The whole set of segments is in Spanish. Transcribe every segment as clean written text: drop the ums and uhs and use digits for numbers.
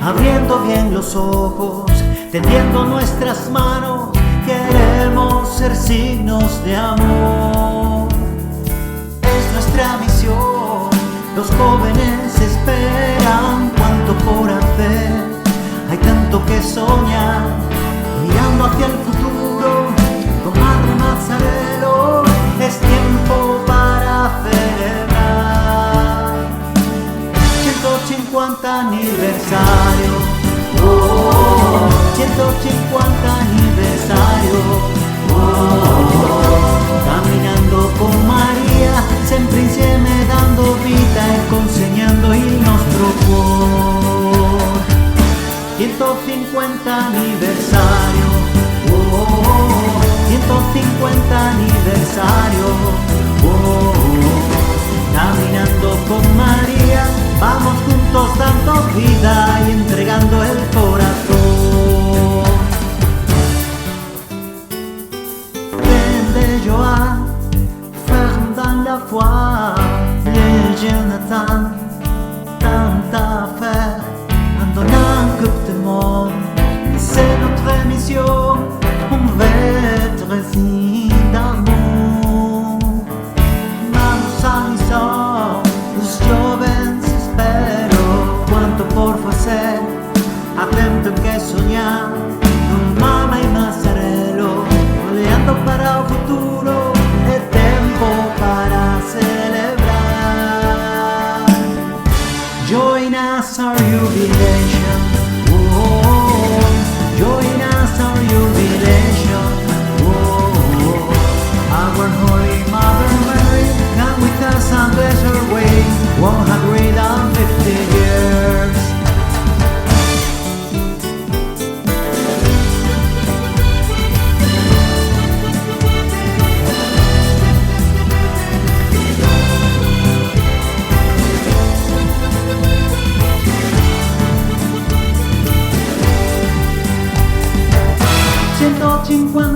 abriendo bien los ojos, tendiendo nuestras manos, queremos ser signos de amor. Es nuestra misión, los jóvenes esperan cuanto por hacer, hay tanto que soñar, mirando hacia el futuro, con Madre Mazzarello, es tiempo para celebrar. 150 aniversario, 150 aniversario, caminando con María, sempre insieme dando vita e consegnando il nostro cuore. 150 aniversario, 150 aniversario, caminando con María, vamos juntos dando vida y entregando el corazón. Plein de joie, ferme dans la foi, les Jonathan, tant à faire, en donnant un coupe de monde, c'est notre mission, on veut être signe d'amour. Vamos a misión, los jóvenes espero, cuanto por hacer, há tanto que soñar, con Mama y Mazzarello, olhando para o futuro, é tempo para celebrar. Join us our jubilation, join us our jubilation, our Holy Mother Mary, come with us and bless her way, 150 years.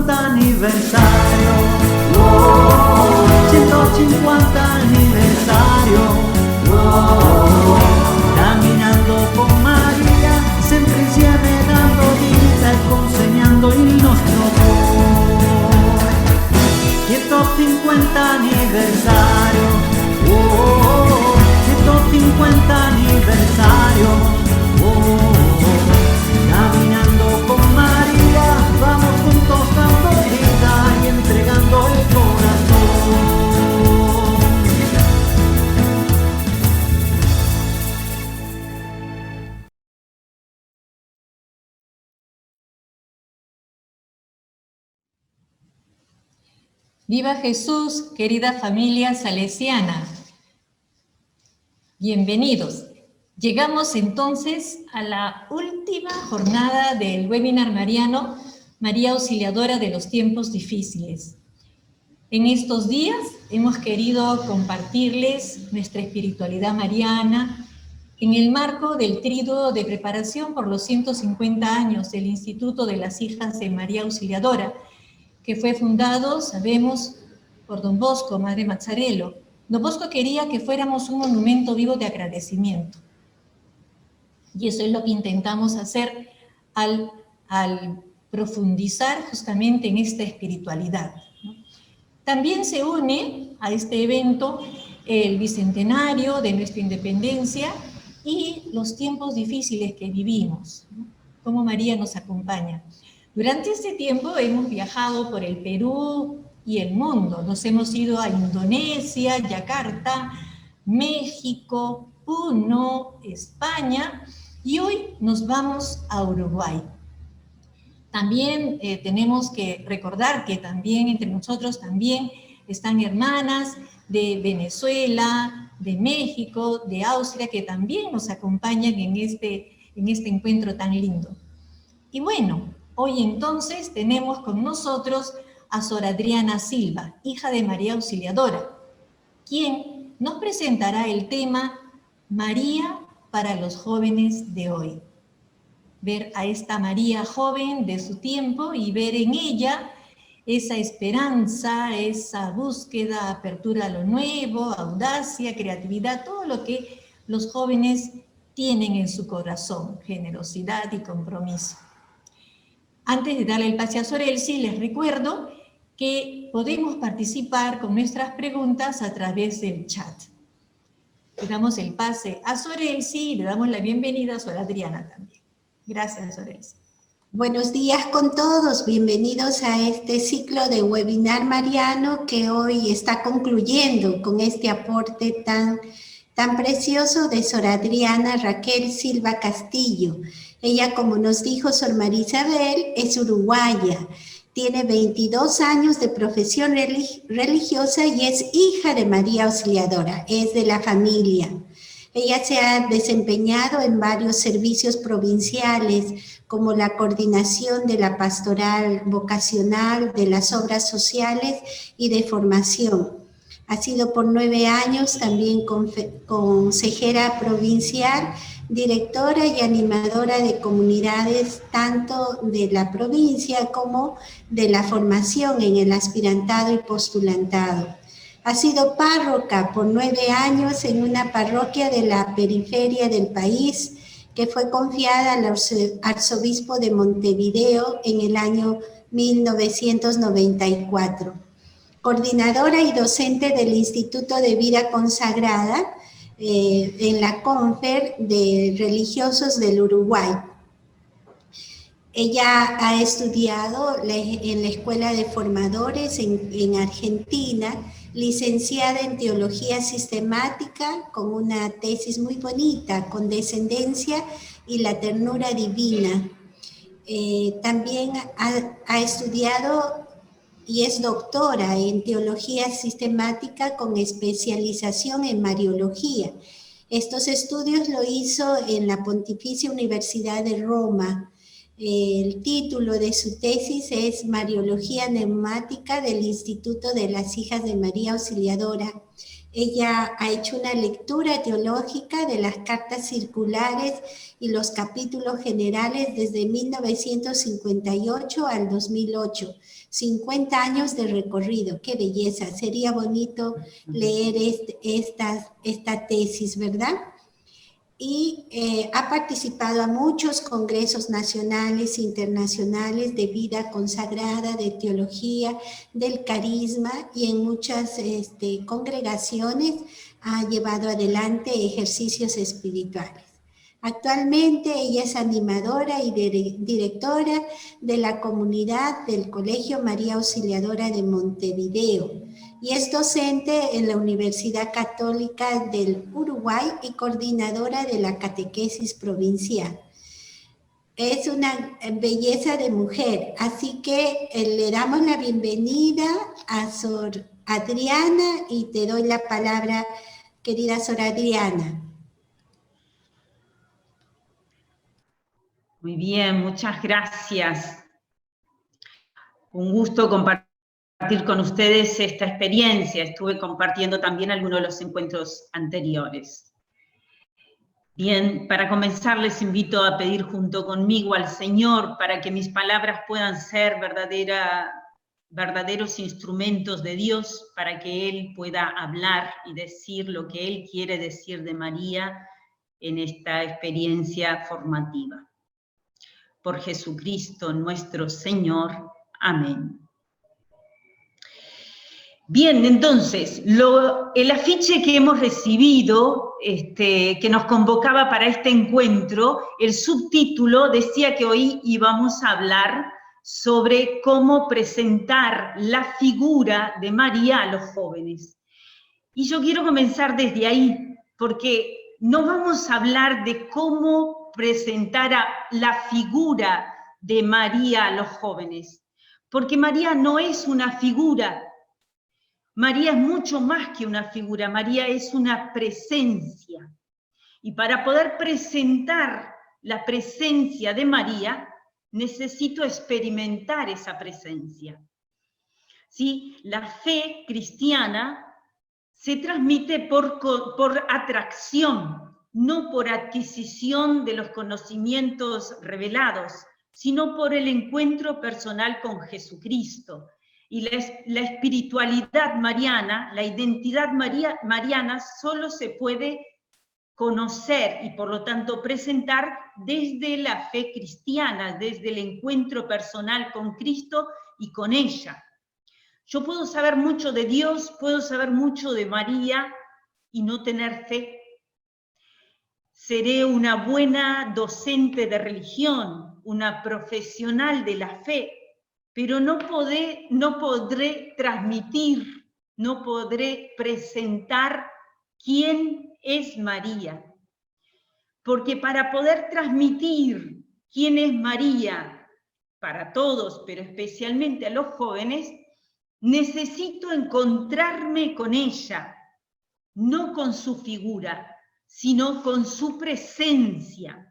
Aniversario, 150 aniversario, caminando con María, sempre insieme dando vita e consegnando il nostro cuore. 150 aniversario, 150 aniversario, caminando con María, vamos juntos dando vida y entregando el corazón. Viva Jesús, querida familia salesiana. Bienvenidos. Llegamos entonces a la última jornada del webinar mariano María Auxiliadora de los tiempos difíciles. En estos días hemos querido compartirles nuestra espiritualidad mariana en el marco del tríduo de preparación por los 150 años del Instituto de las Hijas de María Auxiliadora, que fue fundado, sabemos, por Don Bosco, Madre Mazzarello. Don Bosco quería que fuéramos un monumento vivo de agradecimiento. Y eso es lo que intentamos hacer al profundizar justamente en esta espiritualidad, ¿no? También se une a este evento el bicentenario de nuestra independencia y los tiempos difíciles que vivimos, ¿no? Cómo María nos acompaña. Durante este tiempo hemos viajado por el Perú y el mundo. Nos hemos ido a Indonesia, Yakarta, México, Puno, España, y hoy nos vamos a Uruguay. También tenemos que recordar que también entre nosotros también están hermanas de Venezuela, de México, de Austria, que también nos acompañan en este encuentro tan lindo. Y bueno, hoy entonces tenemos con nosotros a Sor Adriana Silva, hija de María Auxiliadora, quien nos presentará el tema María para los jóvenes de hoy. Ver a esta María joven de su tiempo y ver en ella esa esperanza, esa búsqueda, apertura a lo nuevo, audacia, creatividad, todo lo que los jóvenes tienen en su corazón generosidad y compromiso. Antes de darle el pase a Sorelsi, les recuerdo que podemos participar con nuestras preguntas a través del chat. Le damos el pase a Sorelsi y le damos la bienvenida a Sor Adriana también. Gracias, Sorelsi. Buenos días con todos, bienvenidos a este ciclo de webinar mariano que hoy está concluyendo con este aporte tan precioso de Sor Adriana Raquel Silva Castillo. Ella, como nos dijo Sor María Isabel, es uruguaya, tiene 22 años de profesión religiosa y es hija de María Auxiliadora, es de la familia. Ella se ha desempeñado en varios servicios provinciales, como la coordinación de la pastoral vocacional, de las obras sociales y de formación. Ha sido por 9 años también consejera provincial, directora y animadora de comunidades tanto de la provincia como de la formación en el aspirantado y postulantado. Ha sido párroca por 9 años en una parroquia de la periferia del país que fue confiada al arzobispo de Montevideo en el año 1994. Coordinadora y docente del Instituto de Vida Consagrada en la Confer de Religiosos del Uruguay. Ella ha estudiado en la Escuela de Formadores en Argentina, licenciada en Teología Sistemática, con una tesis muy bonita, Condescendencia y la Ternura Divina. También ha estudiado y es doctora en Teología Sistemática con especialización en Mariología. Estos estudios lo hizo en la Pontificia Universidad de Roma. El título de su tesis es Mariología Neumática del Instituto de las Hijas de María Auxiliadora. Ella ha hecho una lectura teológica de las cartas circulares y los capítulos generales desde 1958 al 2008. 50 años de recorrido, qué belleza. Sería bonito leer esta tesis, ¿verdad? Y ha participado a muchos congresos nacionales e internacionales de vida consagrada, de teología, del carisma, y en muchas congregaciones ha llevado adelante ejercicios espirituales. Actualmente ella es animadora y directora de la comunidad del Colegio María Auxiliadora de Montevideo y es docente en la Universidad Católica del Uruguay y coordinadora de la catequesis provincial. Es una belleza de mujer, así que le damos la bienvenida a Sor Adriana y te doy la palabra, querida Sor Adriana. Muy bien, muchas gracias. Un gusto compartir con ustedes esta experiencia. Estuve compartiendo también algunos de los encuentros anteriores. Bien, para comenzar les invito a pedir junto conmigo al Señor para que mis palabras puedan ser verdaderos instrumentos de Dios, para que Él pueda hablar y decir lo que Él quiere decir de María en esta experiencia formativa. Por Jesucristo nuestro Señor. Amén. Bien, entonces, el afiche que hemos recibido, que nos convocaba para este encuentro, el subtítulo decía que hoy íbamos a hablar sobre cómo presentar la figura de María a los jóvenes. Y yo quiero comenzar desde ahí, porque no vamos a hablar de cómo presentar a la figura de María a los jóvenes, porque María no es una figura. María es mucho más que una figura, María es una presencia. Y para poder presentar la presencia de María, necesito experimentar esa presencia. ¿Sí? La fe cristiana se transmite por atracción, no por adquisición de los conocimientos revelados, sino por el encuentro personal con Jesucristo. Y la espiritualidad mariana, la identidad mariana, solo se puede conocer y por lo tanto presentar desde la fe cristiana, desde el encuentro personal con Cristo y con ella. Yo puedo saber mucho de Dios, puedo saber mucho de María y no tener fe. Seré una buena docente de religión, una profesional de la fe, pero no podré transmitir, no podré presentar quién es María. Porque para poder transmitir quién es María para todos, pero especialmente a los jóvenes, necesito encontrarme con ella, no con su figura, sino con su presencia.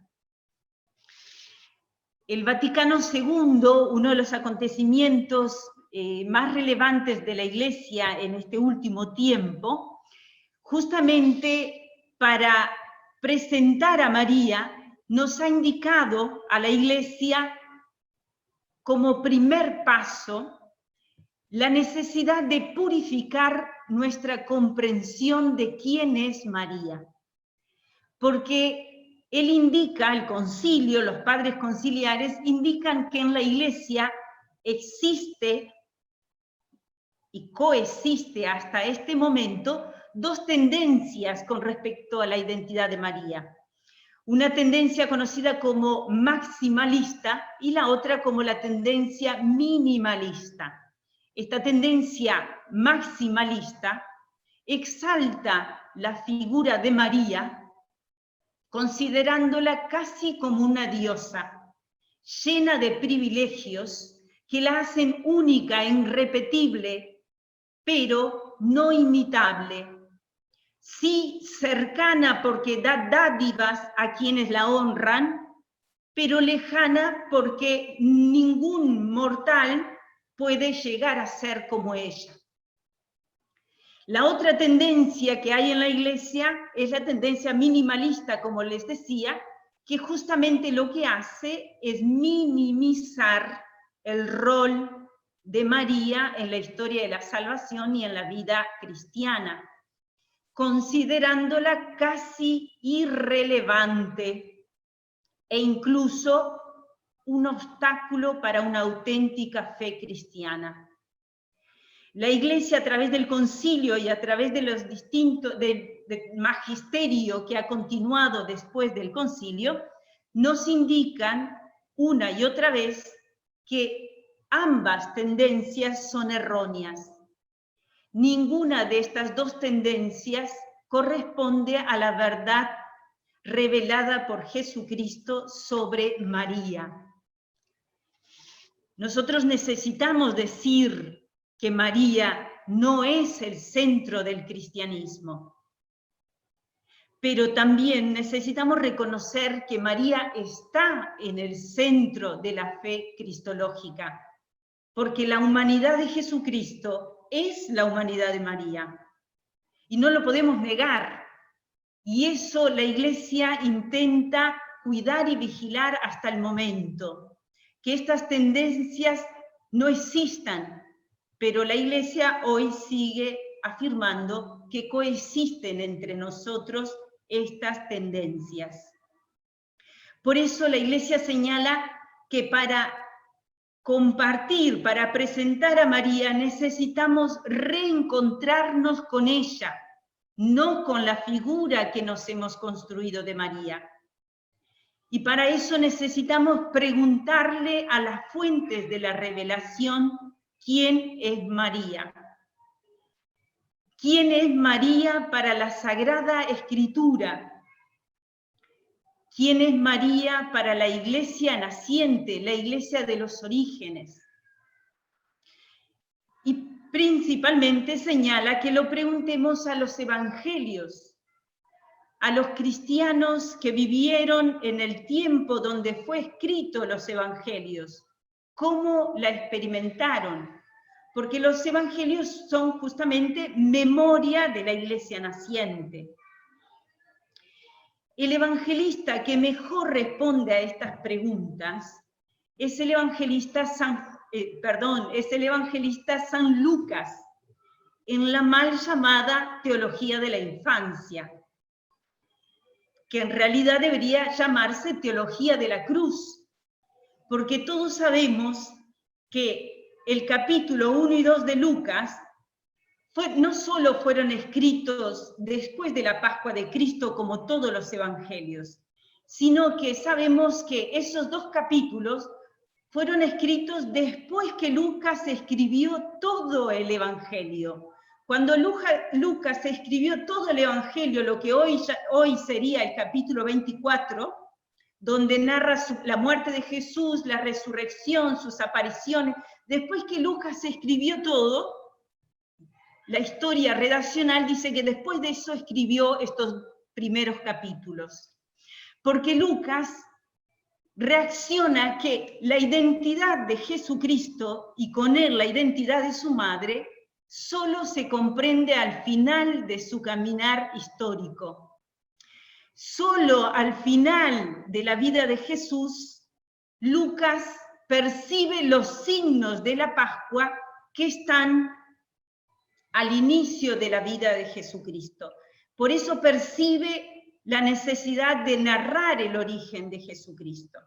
El Vaticano II, uno de los acontecimientos más relevantes de la Iglesia en este último tiempo, justamente para presentar a María, nos ha indicado a la Iglesia como primer paso la necesidad de purificar nuestra comprensión de quién es María. Porque él indica, el concilio, los padres conciliares, indican que en la Iglesia existe y coexiste hasta este momento dos tendencias con respecto a la identidad de María. Una tendencia conocida como maximalista y la otra como la tendencia minimalista. Esta tendencia maximalista exalta la figura de María considerándola casi como una diosa, llena de privilegios que la hacen única e irrepetible, pero no imitable. Sí cercana porque da dádivas a quienes la honran, pero lejana porque ningún mortal puede llegar a ser como ella. La otra tendencia que hay en la Iglesia es la tendencia minimalista, como les decía, que justamente lo que hace es minimizar el rol de María en la historia de la salvación y en la vida cristiana, considerándola casi irrelevante e incluso un obstáculo para una auténtica fe cristiana. La Iglesia, a través del concilio y a través de los distintos del magisterio que ha continuado después del concilio, nos indican una y otra vez que ambas tendencias son erróneas. Ninguna de estas dos tendencias corresponde a la verdad revelada por Jesucristo sobre María. Nosotros necesitamos decir que María no es el centro del cristianismo, pero también necesitamos reconocer que María está en el centro de la fe cristológica, porque la humanidad de Jesucristo es la humanidad de María, y no lo podemos negar, y eso la Iglesia intenta cuidar y vigilar hasta el momento, que estas tendencias no existan, pero la Iglesia hoy sigue afirmando que coexisten entre nosotros estas tendencias. Por eso la Iglesia señala que para compartir, para presentar a María, necesitamos reencontrarnos con ella, no con la figura que nos hemos construido de María. Y para eso necesitamos preguntarle a las fuentes de la revelación, ¿quién es María? ¿Quién es María para la Sagrada Escritura? ¿Quién es María para la Iglesia naciente, la Iglesia de los orígenes? Y principalmente señala que lo preguntemos a los evangelios, a los cristianos que vivieron en el tiempo donde fue escrito los evangelios. ¿Cómo la experimentaron? Porque los evangelios son justamente memoria de la Iglesia naciente. El evangelista que mejor responde a estas preguntas es el evangelista San Lucas, en la mal llamada teología de la infancia. que en realidad debería llamarse teología de la cruz, porque todos sabemos que el capítulo 1 y 2 de Lucas no solo fueron escritos después de la Pascua de Cristo como todos los evangelios, sino que sabemos que esos dos capítulos fueron escritos después que Lucas escribió todo el evangelio. Cuando Lucas escribió todo el evangelio, lo que hoy sería el capítulo 24, donde narra la muerte de Jesús, la resurrección, sus apariciones, después que Lucas escribió todo, la historia redaccional dice que después de eso escribió estos primeros capítulos. Porque Lucas reacciona que la identidad de Jesucristo y con él la identidad de su madre solo se comprende al final de su caminar histórico. Solo al final de la vida de Jesús, Lucas percibe los signos de la Pascua que están al inicio de la vida de Jesucristo. Por eso percibe la necesidad de narrar el origen de Jesucristo.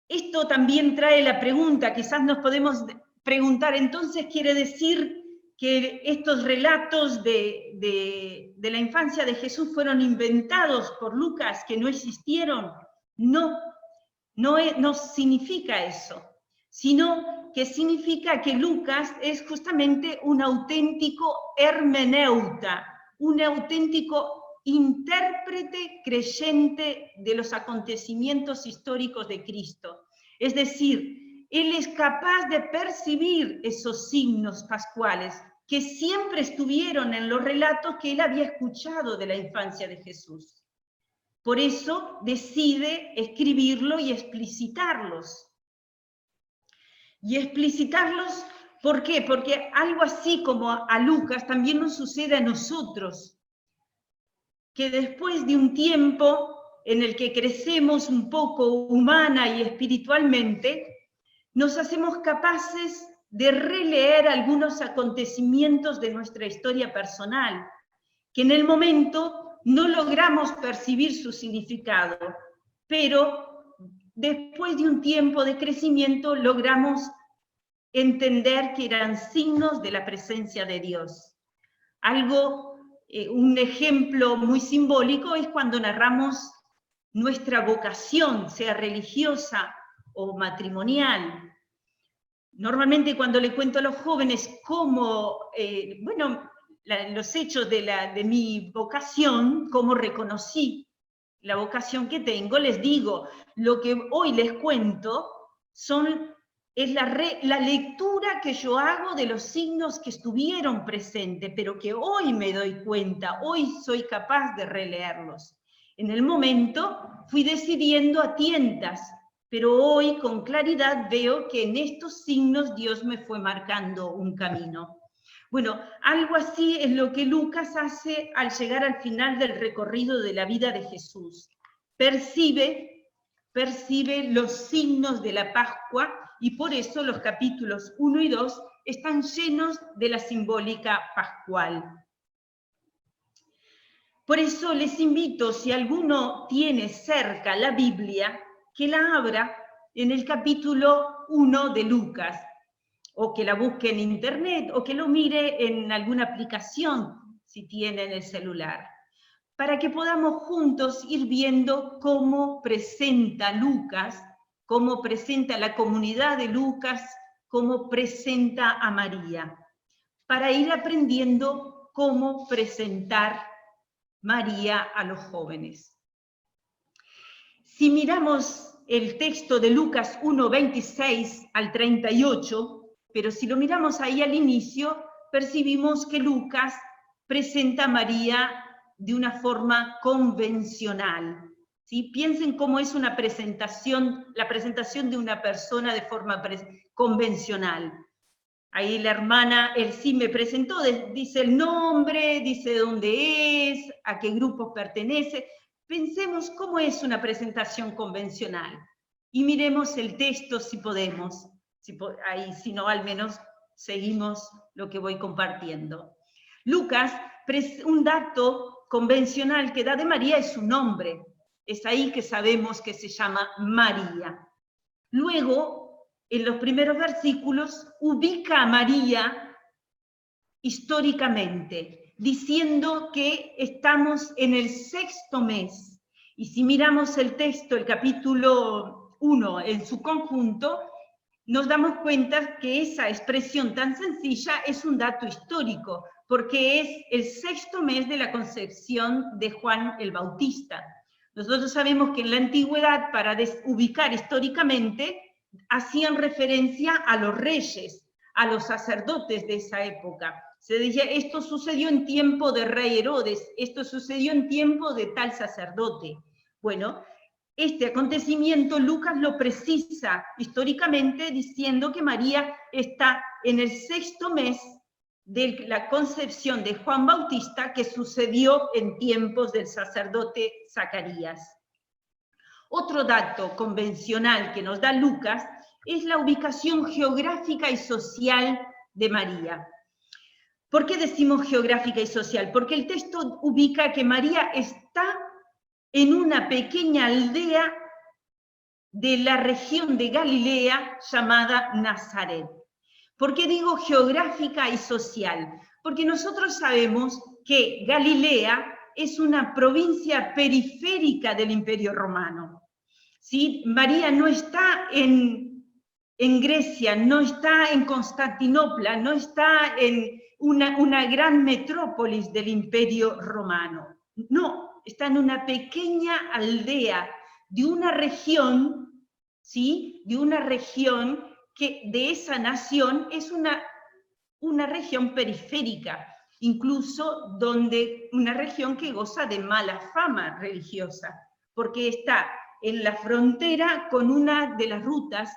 Esto también trae la pregunta, quizás nos podemos preguntar, entonces quiere decir que estos relatos de la infancia de Jesús fueron inventados por Lucas, que no existieron. No significa eso, sino que significa que Lucas es justamente un auténtico hermeneuta, un auténtico intérprete creyente de los acontecimientos históricos de Cristo. Es decir, él es capaz de percibir esos signos pascuales que siempre estuvieron en los relatos que él había escuchado de la infancia de Jesús. Por eso decide escribirlo y explicitarlos. ¿Por qué? Porque algo así como a Lucas también nos sucede a nosotros, que después de un tiempo en el que crecemos un poco humana y espiritualmente, nos hacemos capaces de releer algunos acontecimientos de nuestra historia personal, que en el momento no logramos percibir su significado, pero después de un tiempo de crecimiento logramos entender que eran signos de la presencia de Dios. Un ejemplo muy simbólico es cuando narramos nuestra vocación, sea religiosa o matrimonial. Normalmente cuando le cuento a los jóvenes cómo, los hechos de mi vocación, cómo reconocí la vocación que tengo, les digo, lo que hoy les cuento es la lectura que yo hago de los signos que estuvieron presentes, pero que hoy me doy cuenta, hoy soy capaz de releerlos. En el momento fui decidiendo a tientas, pero hoy con claridad veo que en estos signos Dios me fue marcando un camino. Bueno, algo así es lo que Lucas hace al llegar al final del recorrido de la vida de Jesús. Percibe los signos de la Pascua y por eso los capítulos 1 y 2 están llenos de la simbólica pascual. Por eso les invito, si alguno tiene cerca la Biblia, que la abra en el capítulo 1 de Lucas, o que la busque en internet, o que lo mire en alguna aplicación, si tiene en el celular, para que podamos juntos ir viendo cómo presenta Lucas, cómo presenta la comunidad de Lucas, cómo presenta a María, para ir aprendiendo cómo presentar María a los jóvenes. Si miramos el texto de Lucas 1, 26 al 38, pero si lo miramos ahí al inicio, percibimos que Lucas presenta a María de una forma convencional. ¿Sí? Piensen cómo es la presentación de una persona de forma convencional. Ahí la hermana, él sí me presentó, dice el nombre, dice dónde es, a qué grupo pertenece. Pensemos cómo es una presentación convencional y miremos el texto si podemos. Si no, al menos seguimos lo que voy compartiendo. Lucas, un dato convencional que da de María es su nombre. Es ahí que sabemos que se llama María. Luego, en los primeros versículos, ubica a María históricamente, diciendo que estamos en el 6º mes. Y si miramos el texto, el capítulo 1 en su conjunto, nos damos cuenta que esa expresión tan sencilla es un dato histórico, porque es el 6º mes de la concepción de Juan el Bautista. Nosotros sabemos que en la antigüedad, para ubicar históricamente, hacían referencia a los reyes, a los sacerdotes de esa época. Se decía, esto sucedió en tiempo de rey Herodes, esto sucedió en tiempo de tal sacerdote. Bueno, este acontecimiento Lucas lo precisa históricamente diciendo que María está en el 6º mes de la concepción de Juan Bautista, que sucedió en tiempos del sacerdote Zacarías. Otro dato convencional que nos da Lucas es la ubicación geográfica y social de María. ¿Por qué decimos geográfica y social? Porque el texto ubica que María está en una pequeña aldea de la región de Galilea llamada Nazaret. ¿Por qué digo geográfica y social? Porque nosotros sabemos que Galilea es una provincia periférica del Imperio Romano. ¿Sí? María no está en Grecia, no está en Constantinopla, no está en una gran metrópolis del Imperio Romano. No, está en una pequeña aldea de una región, ¿sí? De una región que de esa nación es una región periférica, incluso una región que goza de mala fama religiosa, porque está en la frontera con una de las rutas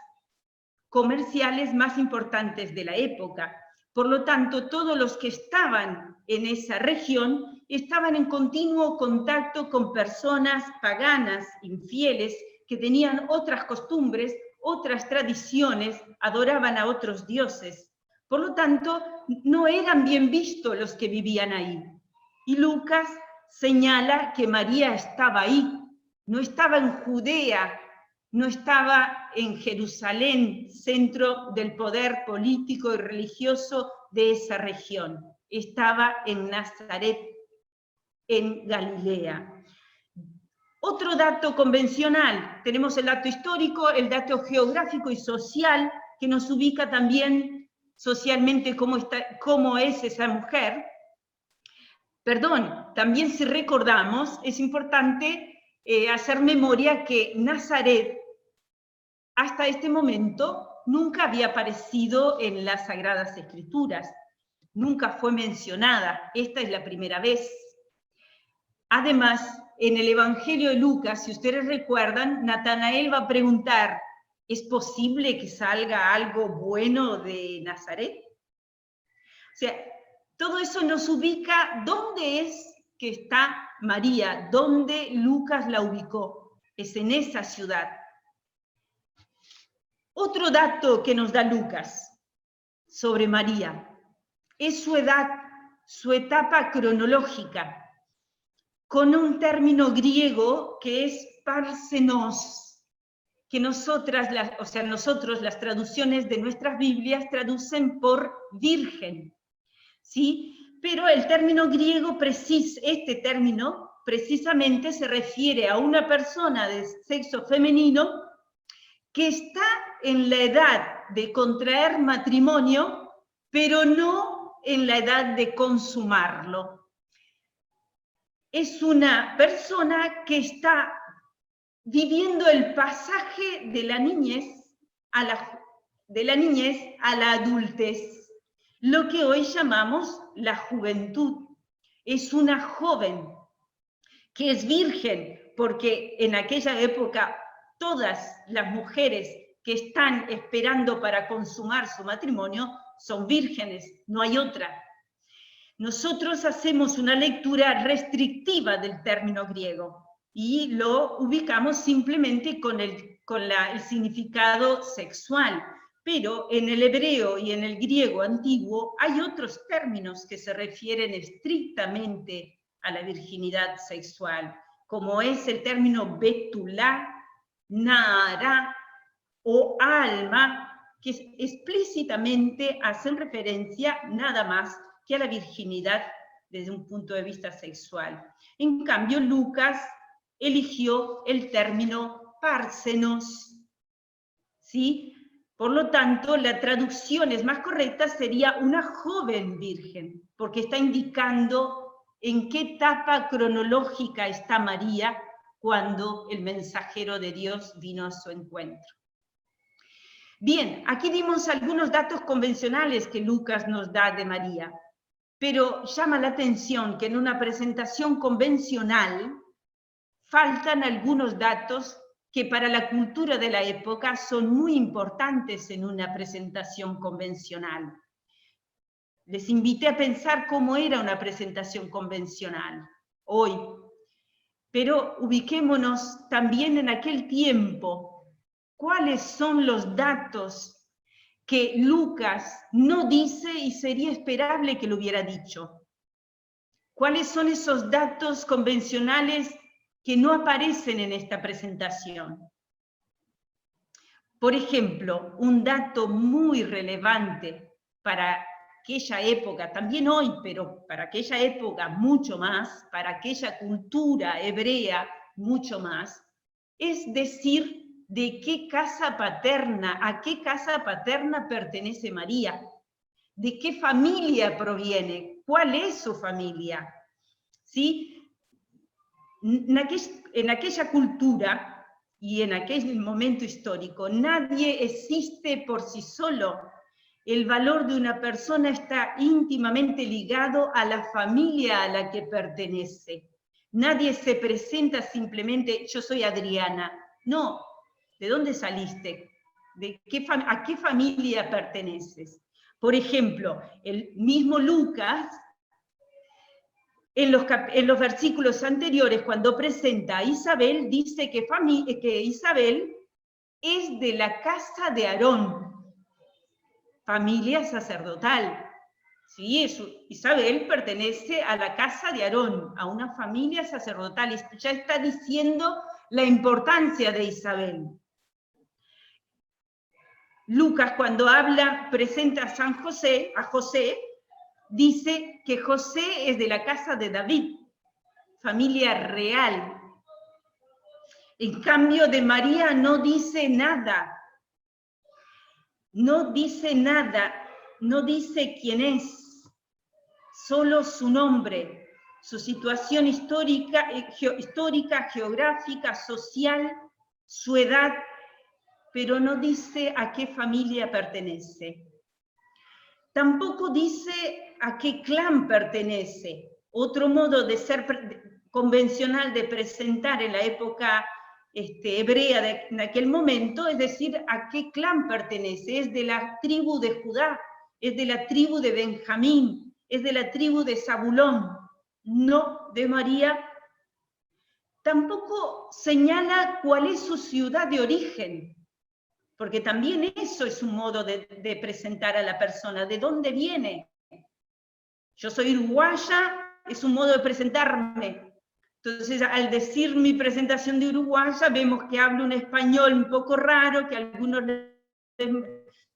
comerciales más importantes de la época. Por lo tanto, todos los que estaban en esa región estaban en continuo contacto con personas paganas, infieles, que tenían otras costumbres, otras tradiciones, adoraban a otros dioses. Por lo tanto, no eran bien vistos los que vivían ahí. Y Lucas señala que María estaba ahí, no estaba en Judea, no estaba en Jerusalén, centro del poder político y religioso de esa región. Estaba en Nazaret, en Galilea. Otro dato convencional, tenemos el dato histórico, el dato geográfico y social, que nos ubica también socialmente cómo es esa mujer. Perdón, también si recordamos, es importante hacer memoria que Nazaret, hasta este momento, nunca había aparecido en las Sagradas Escrituras, nunca fue mencionada, esta es la primera vez. Además, en el Evangelio de Lucas, si ustedes recuerdan, Natanael va a preguntar, ¿es posible que salga algo bueno de Nazaret? O sea, todo eso nos ubica dónde es que está María, dónde Lucas la ubicó. Es en esa ciudad. Otro dato que nos da Lucas sobre María es su edad, su etapa cronológica, con un término griego que es parsenos, que nosotros, las traducciones de nuestras Biblias traducen por virgen, ¿sí? Pero el término griego, este término, precisamente se refiere a una persona de sexo femenino que está en la edad de contraer matrimonio, pero no en la edad de consumarlo. Es una persona que está viviendo el pasaje de la niñez a la adultez, lo que hoy llamamos la juventud. Es una joven que es virgen, porque en aquella época todas las mujeres que están esperando para consumar su matrimonio son vírgenes, no hay otra. Nosotros hacemos una lectura restrictiva del término griego y lo ubicamos simplemente con el significado sexual, pero en el hebreo y en el griego antiguo hay otros términos que se refieren estrictamente a la virginidad sexual, como es el término betulá, nara o alma, que explícitamente hacen referencia nada más que a la virginidad desde un punto de vista sexual. En cambio, Lucas eligió el término pársenos, ¿sí? Por lo tanto, la traducción es más correcta, sería una joven virgen, porque está indicando en qué etapa cronológica está María cuando el mensajero de Dios vino a su encuentro. Bien, aquí dimos algunos datos convencionales que Lucas nos da de María, pero llama la atención que en una presentación convencional faltan algunos datos que para la cultura de la época son muy importantes en una presentación convencional. Les invité a pensar cómo era una presentación convencional hoy, pero ubiquémonos también en aquel tiempo. ¿Cuáles son los datos que Lucas no dice y sería esperable que lo hubiera dicho? ¿Cuáles son esos datos convencionales que no aparecen en esta presentación? Por ejemplo, un dato muy relevante para aquella época, también hoy, pero para aquella época mucho más, para aquella cultura hebrea mucho más, es decir, de qué casa paterna, a qué casa paterna pertenece María, de qué familia proviene, cuál es su familia, ¿sí? En aquella cultura y en aquel momento histórico, nadie existe por sí solo. El valor de una persona está íntimamente ligado a la familia a la que pertenece. Nadie se presenta simplemente, yo soy Adriana. No, ¿de dónde saliste? ¿A qué familia perteneces? Por ejemplo, el mismo Lucas, en los versículos anteriores, cuando presenta a Isabel, dice que Isabel es de la casa de Aarón, familia sacerdotal. ¿Sí? Isabel pertenece a la casa de Aarón, a una familia sacerdotal. Ya está diciendo la importancia de Isabel. Lucas, cuando presenta a José, dice que José es de la casa de David, familia real. En cambio, de María no dice nada. No dice nada, no dice quién es, solo su nombre, su situación histórica, geográfica, social, su edad, pero no dice a qué familia pertenece. Tampoco dice a qué clan pertenece. Otro modo de ser convencional de presentar en la época hebrea de aquel momento, es decir, a qué clan pertenece. Es de la tribu de Judá, es de la tribu de Benjamín, es de la tribu de Zabulón, no de María. Tampoco señala cuál es su ciudad de origen, porque también eso es un modo de presentar a la persona, de dónde viene. Yo soy uruguaya, es un modo de presentarme. Entonces, al decir mi presentación de uruguaya, vemos que hablo un español un poco raro, que a algunos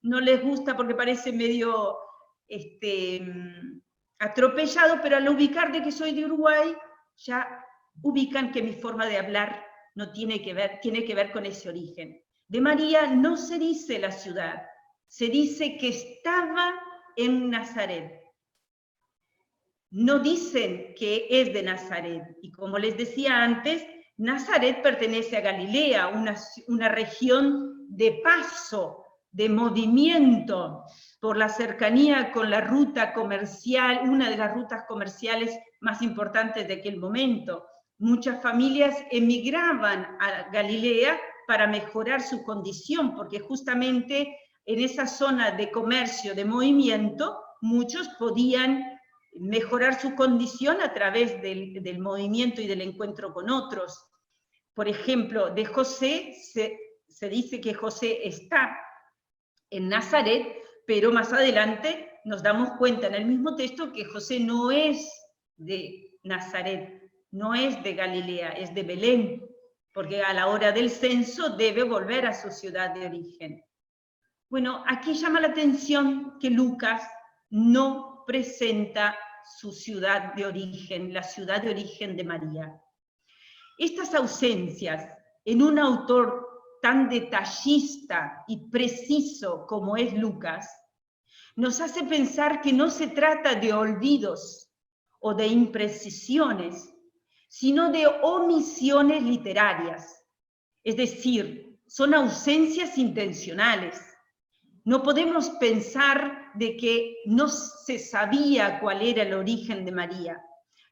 no les gusta porque parece medio atropellado, pero al ubicar de que soy de Uruguay, ya ubican que mi forma de hablar no tiene que ver con ese origen. De María no se dice la ciudad, se dice que estaba en Nazaret. No dicen que es de Nazaret. Y como les decía antes, Nazaret pertenece a Galilea, una región de paso, de movimiento, por la cercanía con la ruta comercial, una de las rutas comerciales más importantes de aquel momento. Muchas familias emigraban a Galilea para mejorar su condición, porque justamente en esa zona de comercio, de movimiento, muchos podían mejorar su condición a través del movimiento y del encuentro con otros. Por ejemplo, de José se dice que José está en Nazaret, pero más adelante nos damos cuenta en el mismo texto que José no es de Nazaret, no es de Galilea, es de Belén, porque a la hora del censo debe volver a su ciudad de origen. Bueno, aquí llama la atención que Lucas no presenta su ciudad de origen, la ciudad de origen de María. Estas ausencias en un autor tan detallista y preciso como es Lucas, nos hace pensar que no se trata de olvidos o de imprecisiones, sino de omisiones literarias. Es decir, son ausencias intencionales. No podemos pensar de que no se sabía cuál era el origen de María.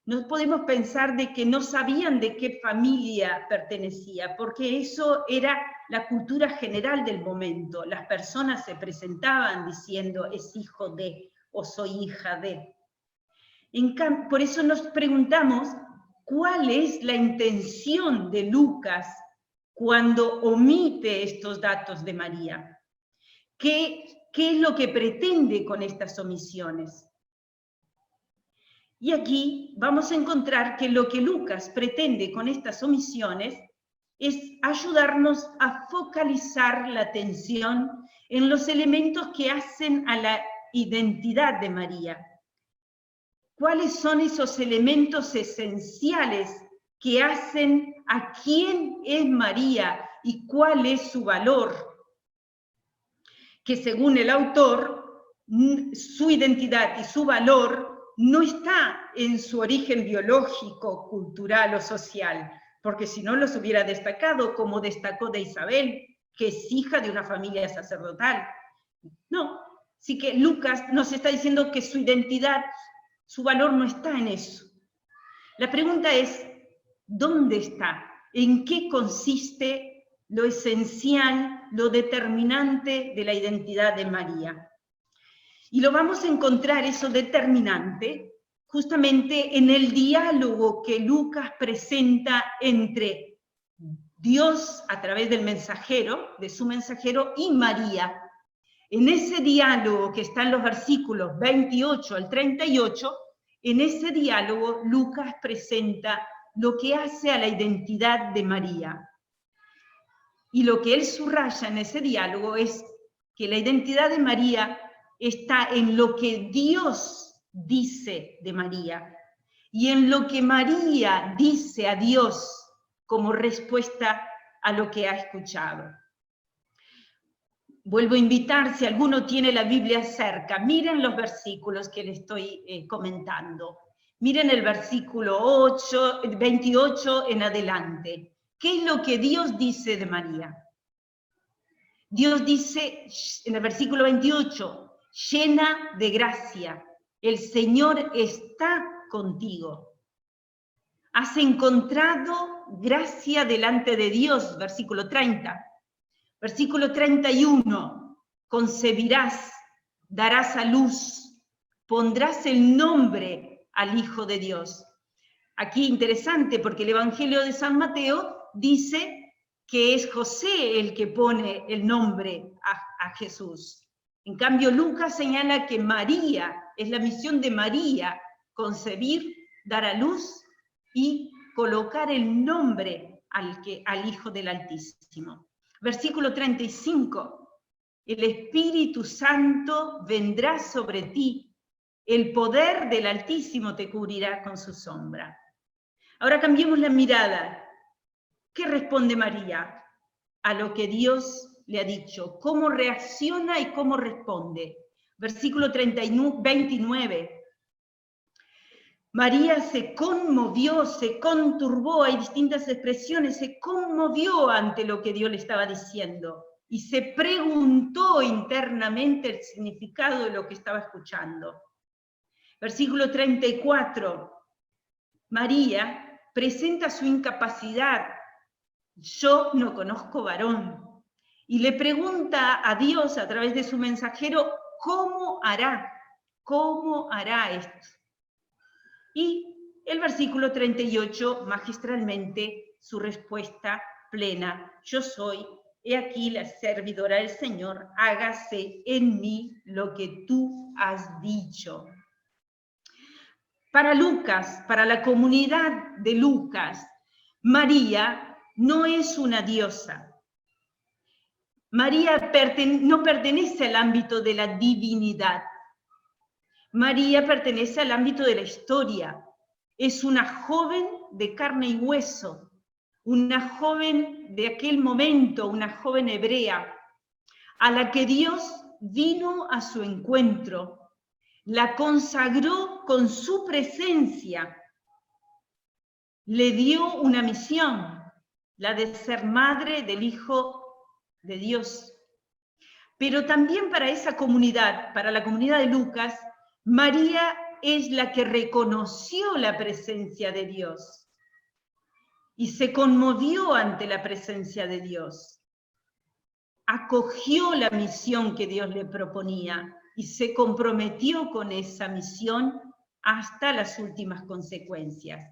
No podemos pensar de que no sabían de qué familia pertenecía, porque eso era la cultura general del momento. Las personas se presentaban diciendo, es hijo de, o soy hija de. Por eso nos preguntamos, ¿cuál es la intención de Lucas cuando omite estos datos de María? ¿Qué es lo que pretende con estas omisiones? Y aquí vamos a encontrar que lo que Lucas pretende con estas omisiones es ayudarnos a focalizar la atención en los elementos que hacen a la identidad de María. ¿Cuáles son esos elementos esenciales que hacen a quién es María y cuál es su valor? Que según el autor, su identidad y su valor no está en su origen biológico, cultural o social, porque si no los hubiera destacado, como destacó de Isabel, que es hija de una familia sacerdotal. No, sí que Lucas nos está diciendo que su identidad, su valor no está en eso. La pregunta es, ¿dónde está? ¿En qué consiste lo esencial, lo determinante de la identidad de María? Y lo vamos a encontrar, eso determinante, justamente en el diálogo que Lucas presenta entre Dios a través del mensajero, de su mensajero, y María. En ese diálogo que está en los versículos 28 al 38, en ese diálogo Lucas presenta lo que hace a la identidad de María. Y lo que él subraya en ese diálogo es que la identidad de María está en lo que Dios dice de María y en lo que María dice a Dios como respuesta a lo que ha escuchado. Vuelvo a invitar, si alguno tiene la Biblia cerca, miren los versículos que le estoy comentando. Miren el versículo 28 en adelante. ¿Qué es lo que Dios dice de María? Dios dice en el versículo 28, llena de gracia, el Señor está contigo. Has encontrado gracia delante de Dios, versículo 30. Versículo 31, concebirás, darás a luz, pondrás el nombre al Hijo de Dios. Aquí interesante, porque el Evangelio de San Mateo dice que es José el que pone el nombre a Jesús. En cambio, Lucas señala que María, es la misión de María, concebir, dar a luz y colocar el nombre al Hijo del Altísimo. Versículo 35, el Espíritu Santo vendrá sobre ti, el poder del Altísimo te cubrirá con su sombra. Ahora cambiemos la mirada. ¿Qué responde María a lo que Dios le ha dicho? ¿Cómo reacciona y cómo responde? Versículo 29. María se conmovió, se conturbó, hay distintas expresiones, se conmovió ante lo que Dios le estaba diciendo y se preguntó internamente el significado de lo que estaba escuchando. Versículo 34. María presenta su incapacidad. Yo no conozco varón. Y le pregunta a Dios a través de su mensajero, ¿cómo hará? ¿Cómo hará esto? Y el versículo 38, magistralmente, su respuesta plena, yo soy, he aquí la servidora del Señor, hágase en mí lo que tú has dicho. Para Lucas, para la comunidad de Lucas, María no es una diosa. María no pertenece al ámbito de la divinidad. María pertenece al ámbito de la historia. Es una joven de carne y hueso, una joven de aquel momento, una joven hebrea, a la que Dios vino a su encuentro, la consagró con su presencia, le dio una misión, la de ser madre del Hijo de Dios. Pero también para esa comunidad, para la comunidad de Lucas, María es la que reconoció la presencia de Dios y se conmovió ante la presencia de Dios. Acogió la misión que Dios le proponía y se comprometió con esa misión hasta las últimas consecuencias.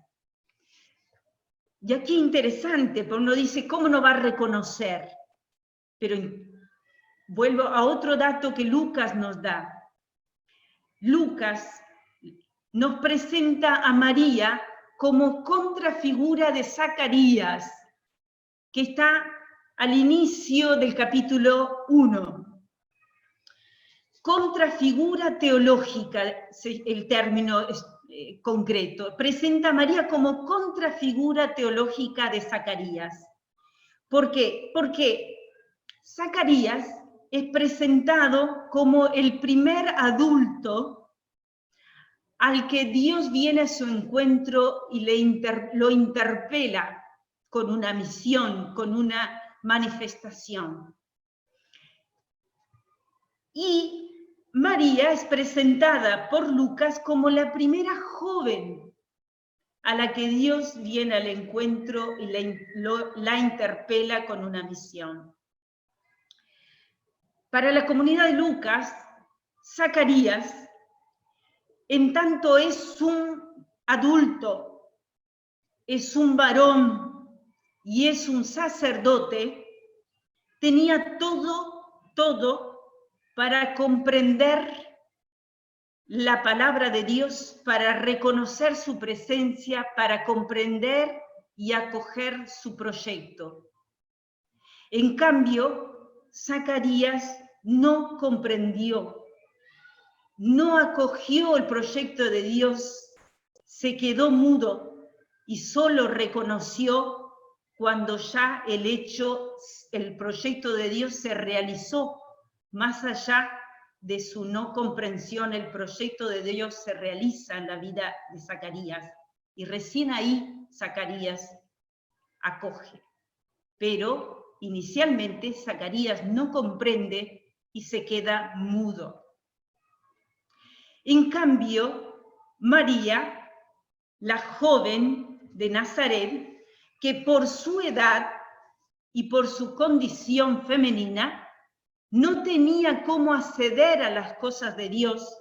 Y aquí interesante, porque uno dice, ¿cómo no va a reconocer? Pero vuelvo a otro dato que Lucas nos da. Lucas nos presenta a María como contrafigura de Zacarías, que está al inicio del capítulo 1. Contrafigura teológica, el término concreto. Presenta a María como contrafigura teológica de Zacarías. ¿Por qué? Porque Zacarías es presentado como el primer adulto al que Dios viene a su encuentro y lo interpela con una misión, con una manifestación. Y María es presentada por Lucas como la primera joven a la que Dios viene al encuentro y la interpela con una misión. Para la comunidad de Lucas, Zacarías, en tanto es un adulto, es un varón y es un sacerdote, tenía todo para comprender la palabra de Dios, para reconocer su presencia, para comprender y acoger su proyecto. En cambio, Zacarías no comprendió, no acogió el proyecto de Dios, se quedó mudo y solo reconoció cuando ya el proyecto de Dios se realizó. Más allá de su no comprensión, el proyecto de Dios se realiza en la vida de Zacarías. Y recién ahí Zacarías acoge. Pero inicialmente Zacarías no comprende y se queda mudo. En cambio, María, la joven de Nazaret, que por su edad y por su condición femenina, no tenía cómo acceder a las cosas de Dios.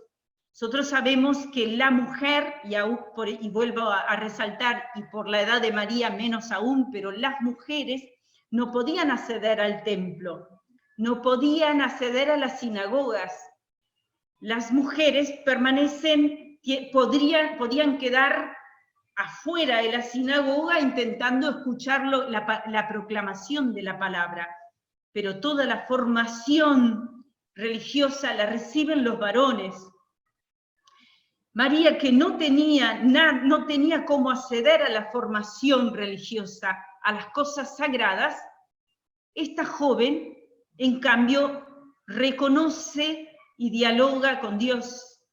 Nosotros sabemos que la mujer, y vuelvo a resaltar, y por la edad de María menos aún, pero las mujeres no podían acceder al templo, no podían acceder a las sinagogas. Las mujeres podían quedar afuera de la sinagoga intentando escuchar la proclamación de la palabra. Pero toda la formación religiosa la reciben los varones. María, que no tenía cómo acceder a la formación religiosa, a las cosas sagradas, esta joven, en cambio, reconoce y dialoga con Dios,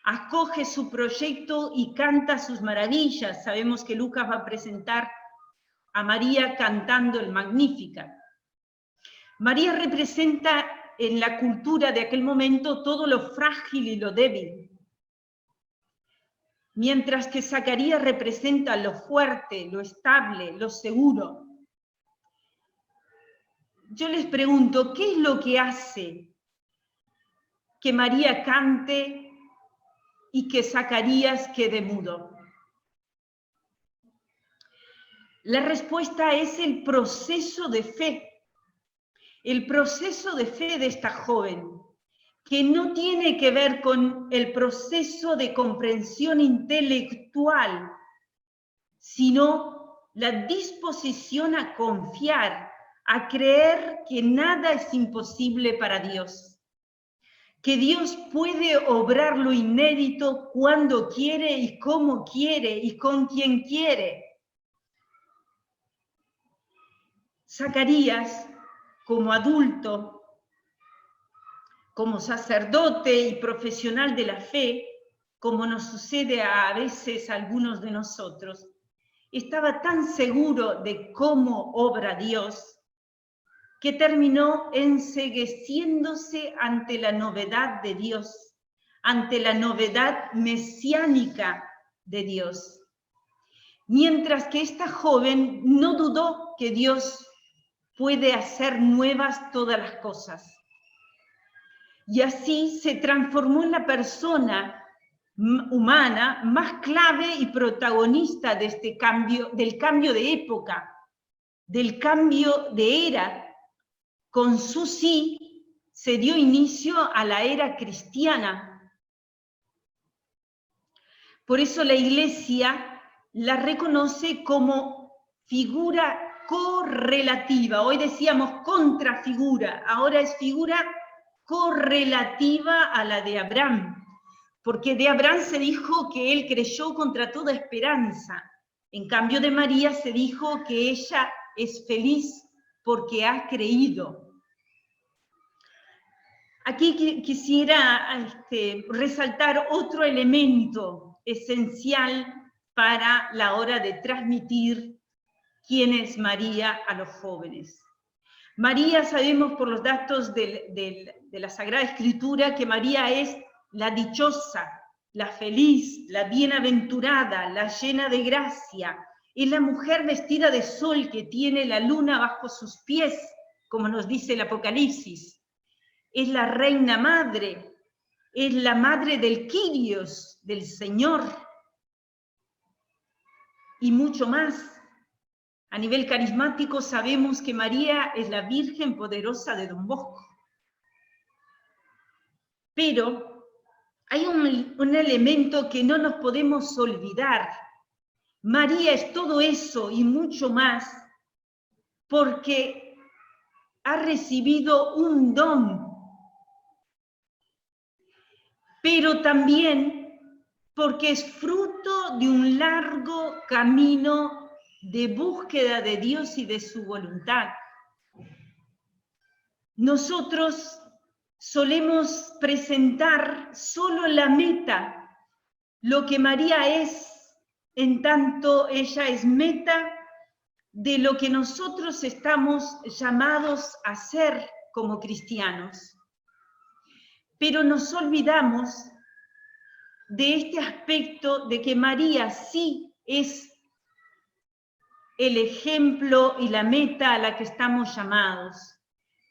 acoge su proyecto y canta sus maravillas. Sabemos que Lucas va a presentar a María cantando el Magnificat. María representa en la cultura de aquel momento todo lo frágil y lo débil, mientras que Zacarías representa lo fuerte, lo estable, lo seguro. Yo les pregunto, ¿qué es lo que hace que María cante y que Zacarías quede mudo? La respuesta es el proceso de fe. El proceso de fe de esta joven, que no tiene que ver con el proceso de comprensión intelectual, sino la disposición a confiar, a creer que nada es imposible para Dios, que Dios puede obrar lo inédito cuando quiere y como quiere y con quien quiere. Zacarías, como adulto, como sacerdote y profesional de la fe, como nos sucede a veces a algunos de nosotros, estaba tan seguro de cómo obra Dios que terminó encegueciéndose ante la novedad de Dios, ante la novedad mesiánica de Dios. Mientras que esta joven no dudó que Dios puede hacer nuevas todas las cosas. Y así se transformó en la persona humana más clave y protagonista de este cambio, del cambio de época, del cambio de era. Con su sí se dio inicio a la era cristiana. Por eso la Iglesia la reconoce como figura correlativa. Hoy decíamos contrafigura, ahora es figura correlativa a la de Abraham, porque de Abraham se dijo que él creyó contra toda esperanza. En cambio de María se dijo que ella es feliz porque ha creído. Aquí quisiera resaltar otro elemento esencial para la hora de transmitir quién es María a los jóvenes. María, sabemos por los datos de la Sagrada Escritura que María es la dichosa, la feliz, la bienaventurada, la llena de gracia. Es la mujer vestida de sol que tiene la luna bajo sus pies, como nos dice el Apocalipsis. Es la reina madre, es la madre del Kyrios, del Señor, y mucho más. A nivel carismático sabemos que María es la Virgen poderosa de Don Bosco. Pero hay un elemento que no nos podemos olvidar. María es todo eso y mucho más porque ha recibido un don, pero también porque es fruto de un largo camino de búsqueda de Dios y de su voluntad. Nosotros solemos presentar solo la meta, lo que María es, en tanto ella es meta de lo que nosotros estamos llamados a ser como cristianos. Pero nos olvidamos de este aspecto de que María sí es el ejemplo y la meta a la que estamos llamados.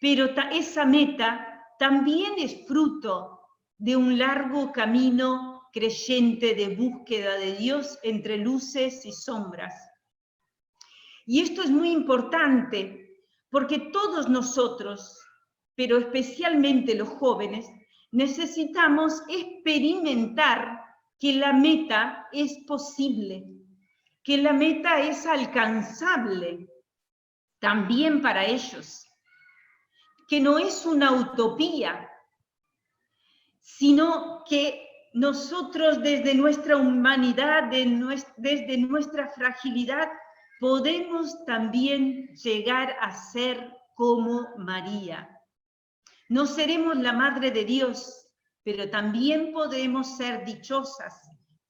Pero esa meta también es fruto de un largo camino creyente de búsqueda de Dios entre luces y sombras. Y esto es muy importante porque todos nosotros, pero especialmente los jóvenes, necesitamos experimentar que la meta es posible, que la meta es alcanzable también para ellos, que no es una utopía, sino que nosotros desde nuestra humanidad, desde nuestra fragilidad, podemos también llegar a ser como María. No seremos la Madre de Dios, pero también podemos ser dichosas,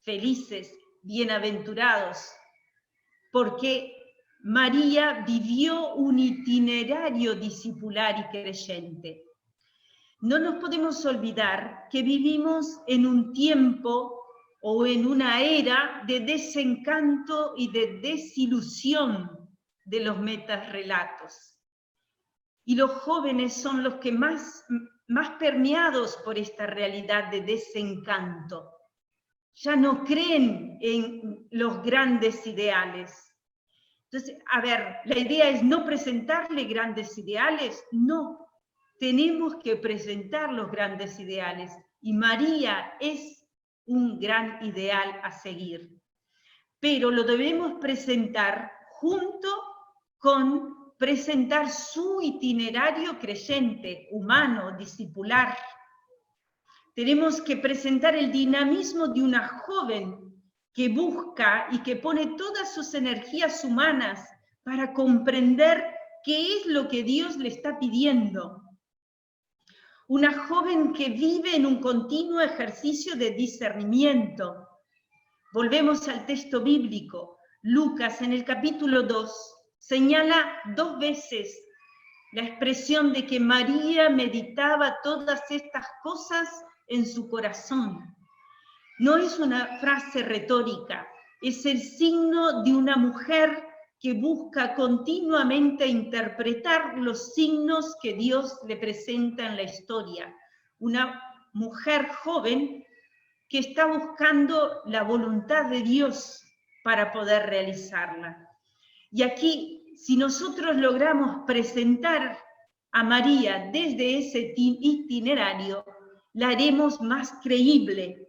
felices, bienaventurados, porque María vivió un itinerario discipular y creyente. No nos podemos olvidar que vivimos en un tiempo o en una era de desencanto y de desilusión de los metarrelatos. Y los jóvenes son los que más permeados por esta realidad de desencanto. Ya no creen en los grandes ideales. Entonces, a ver, ¿la idea es no presentarle grandes ideales? No. tenemos que presentar los grandes ideales, y María es un gran ideal a seguir. Pero lo debemos presentar junto con presentar su itinerario creyente, humano, discipular. Tenemos que presentar el dinamismo de una joven que busca y que pone todas sus energías humanas para comprender qué es lo que Dios le está pidiendo. Una joven que vive en un continuo ejercicio de discernimiento. Volvemos al texto bíblico. Lucas, en el capítulo 2, señala 2 veces la expresión de que María meditaba todas estas cosas en su corazón. No es una frase retórica, es el signo de una mujer que busca continuamente interpretar los signos que Dios le presenta en la historia. Una mujer joven que está buscando la voluntad de Dios para poder realizarla. Y aquí, si nosotros logramos presentar a María desde ese itinerario, la haremos más creíble,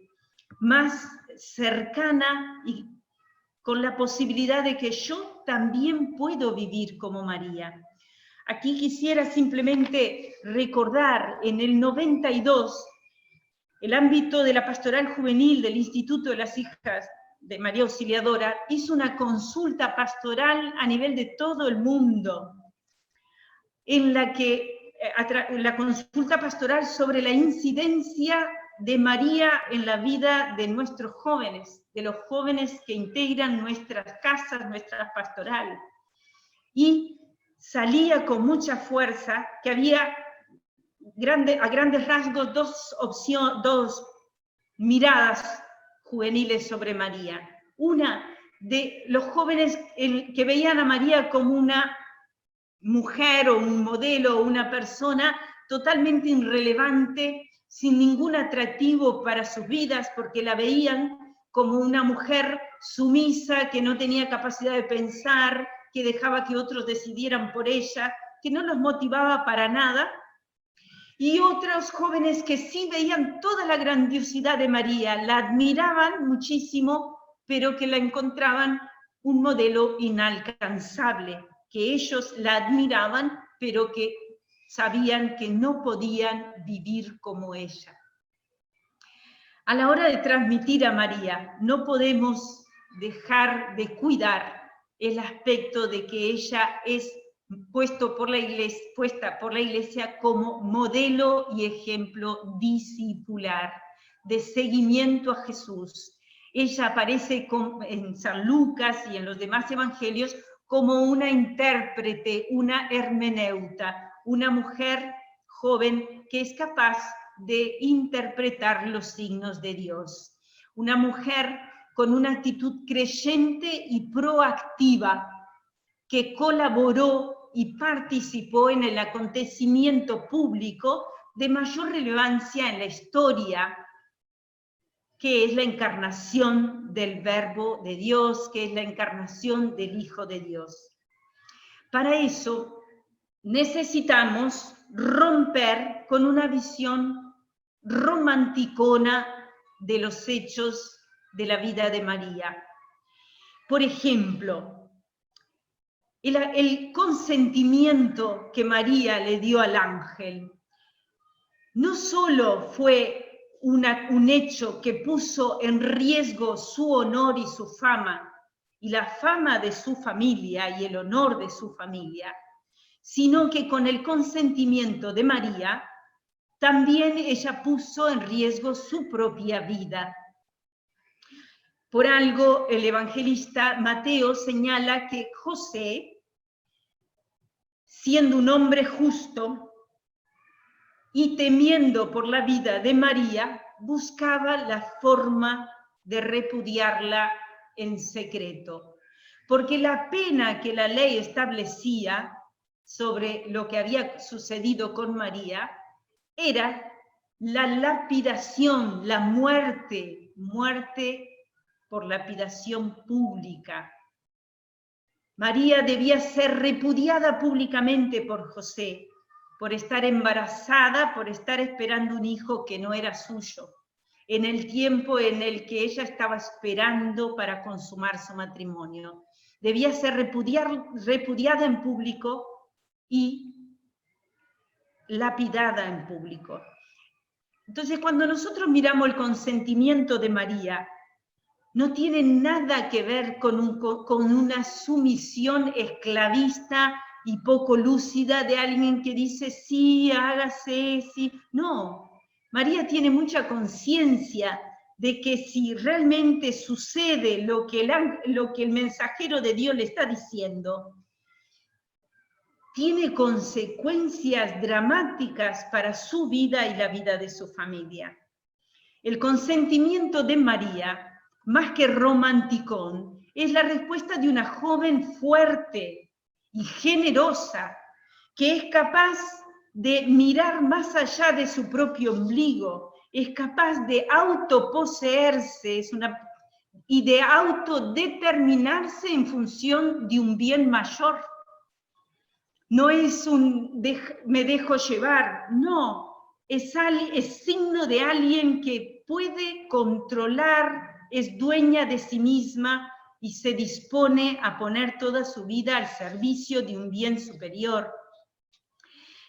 más cercana y con la posibilidad de que yo también puedo vivir como María. Aquí quisiera simplemente recordar, en el 92, el ámbito de la pastoral juvenil del Instituto de las Hijas de María Auxiliadora hizo una consulta pastoral a nivel de todo el mundo, en la que la consulta pastoral sobre la incidencia de María en la vida de nuestros jóvenes, de los jóvenes que integran nuestras casas, nuestras pastorales. Y salía con mucha fuerza que había a grandes rasgos dos miradas juveniles sobre María. Una de los jóvenes que veían a María como una mujer o un modelo o una persona totalmente irrelevante, sin ningún atractivo para sus vidas, porque la veían como una mujer sumisa, que no tenía capacidad de pensar, que dejaba que otros decidieran por ella, que no los motivaba para nada. Y otros jóvenes que sí veían toda la grandiosidad de María, la admiraban muchísimo, pero que la encontraban un modelo inalcanzable, que ellos la admiraban, pero que sabían que no podían vivir como ella. A la hora de transmitir a María, no podemos dejar de cuidar el aspecto de que ella es puesta por la Iglesia como modelo y ejemplo discipular, de seguimiento a Jesús. Ella aparece en San Lucas y en los demás evangelios como una intérprete, una hermeneuta, una mujer joven que es capaz de interpretar los signos de Dios. Una mujer con una actitud creyente y proactiva que colaboró y participó en el acontecimiento público de mayor relevancia en la historia, que es la encarnación del Verbo de Dios, que es la encarnación del Hijo de Dios. Para eso necesitamos romper con una visión romanticona de los hechos de la vida de María. Por ejemplo, el consentimiento que María le dio al ángel no solo fue un hecho que puso en riesgo su honor y su fama, y la fama de su familia y el honor de su familia, sino que con el consentimiento de María, también ella puso en riesgo su propia vida. Por algo, el evangelista Mateo señala que José, siendo un hombre justo y temiendo por la vida de María, buscaba la forma de repudiarla en secreto, porque la pena que la ley establecía sobre lo que había sucedido con María era la lapidación, la muerte por lapidación pública. María debía ser repudiada públicamente por José, por estar embarazada, por estar esperando un hijo que no era suyo, en el tiempo en el que ella estaba esperando para consumar su matrimonio. Debía ser repudiada en público y lapidada en público. Entonces, cuando nosotros miramos el consentimiento de María, no tiene nada que ver con una sumisión esclavista y poco lúcida de alguien que dice, sí, hágase, sí. No, María tiene mucha conciencia de que si realmente sucede lo que el mensajero de Dios le está diciendo, tiene consecuencias dramáticas para su vida y la vida de su familia. El consentimiento de María, más que romanticón, es la respuesta de una joven fuerte y generosa, que es capaz de mirar más allá de su propio ombligo, es capaz de autoposeerse y de autodeterminarse en función de un bien mayor. No es me dejo llevar, no, es signo de alguien que puede controlar, es dueña de sí misma y se dispone a poner toda su vida al servicio de un bien superior.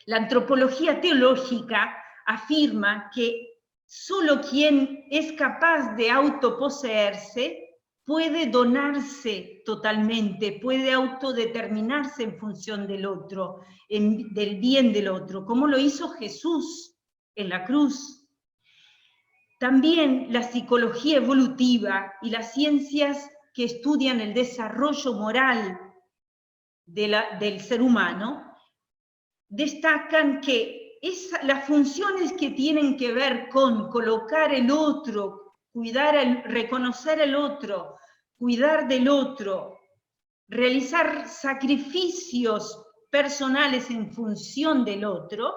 La antropología teológica afirma que solo quien es capaz de autoposeerse puede donarse totalmente, puede autodeterminarse en función del otro, del bien del otro, como lo hizo Jesús en la cruz. También la psicología evolutiva y las ciencias que estudian el desarrollo moral del ser humano destacan que las funciones que tienen que ver con colocar el otro, reconocer el otro, cuidar del otro, realizar sacrificios personales en función del otro,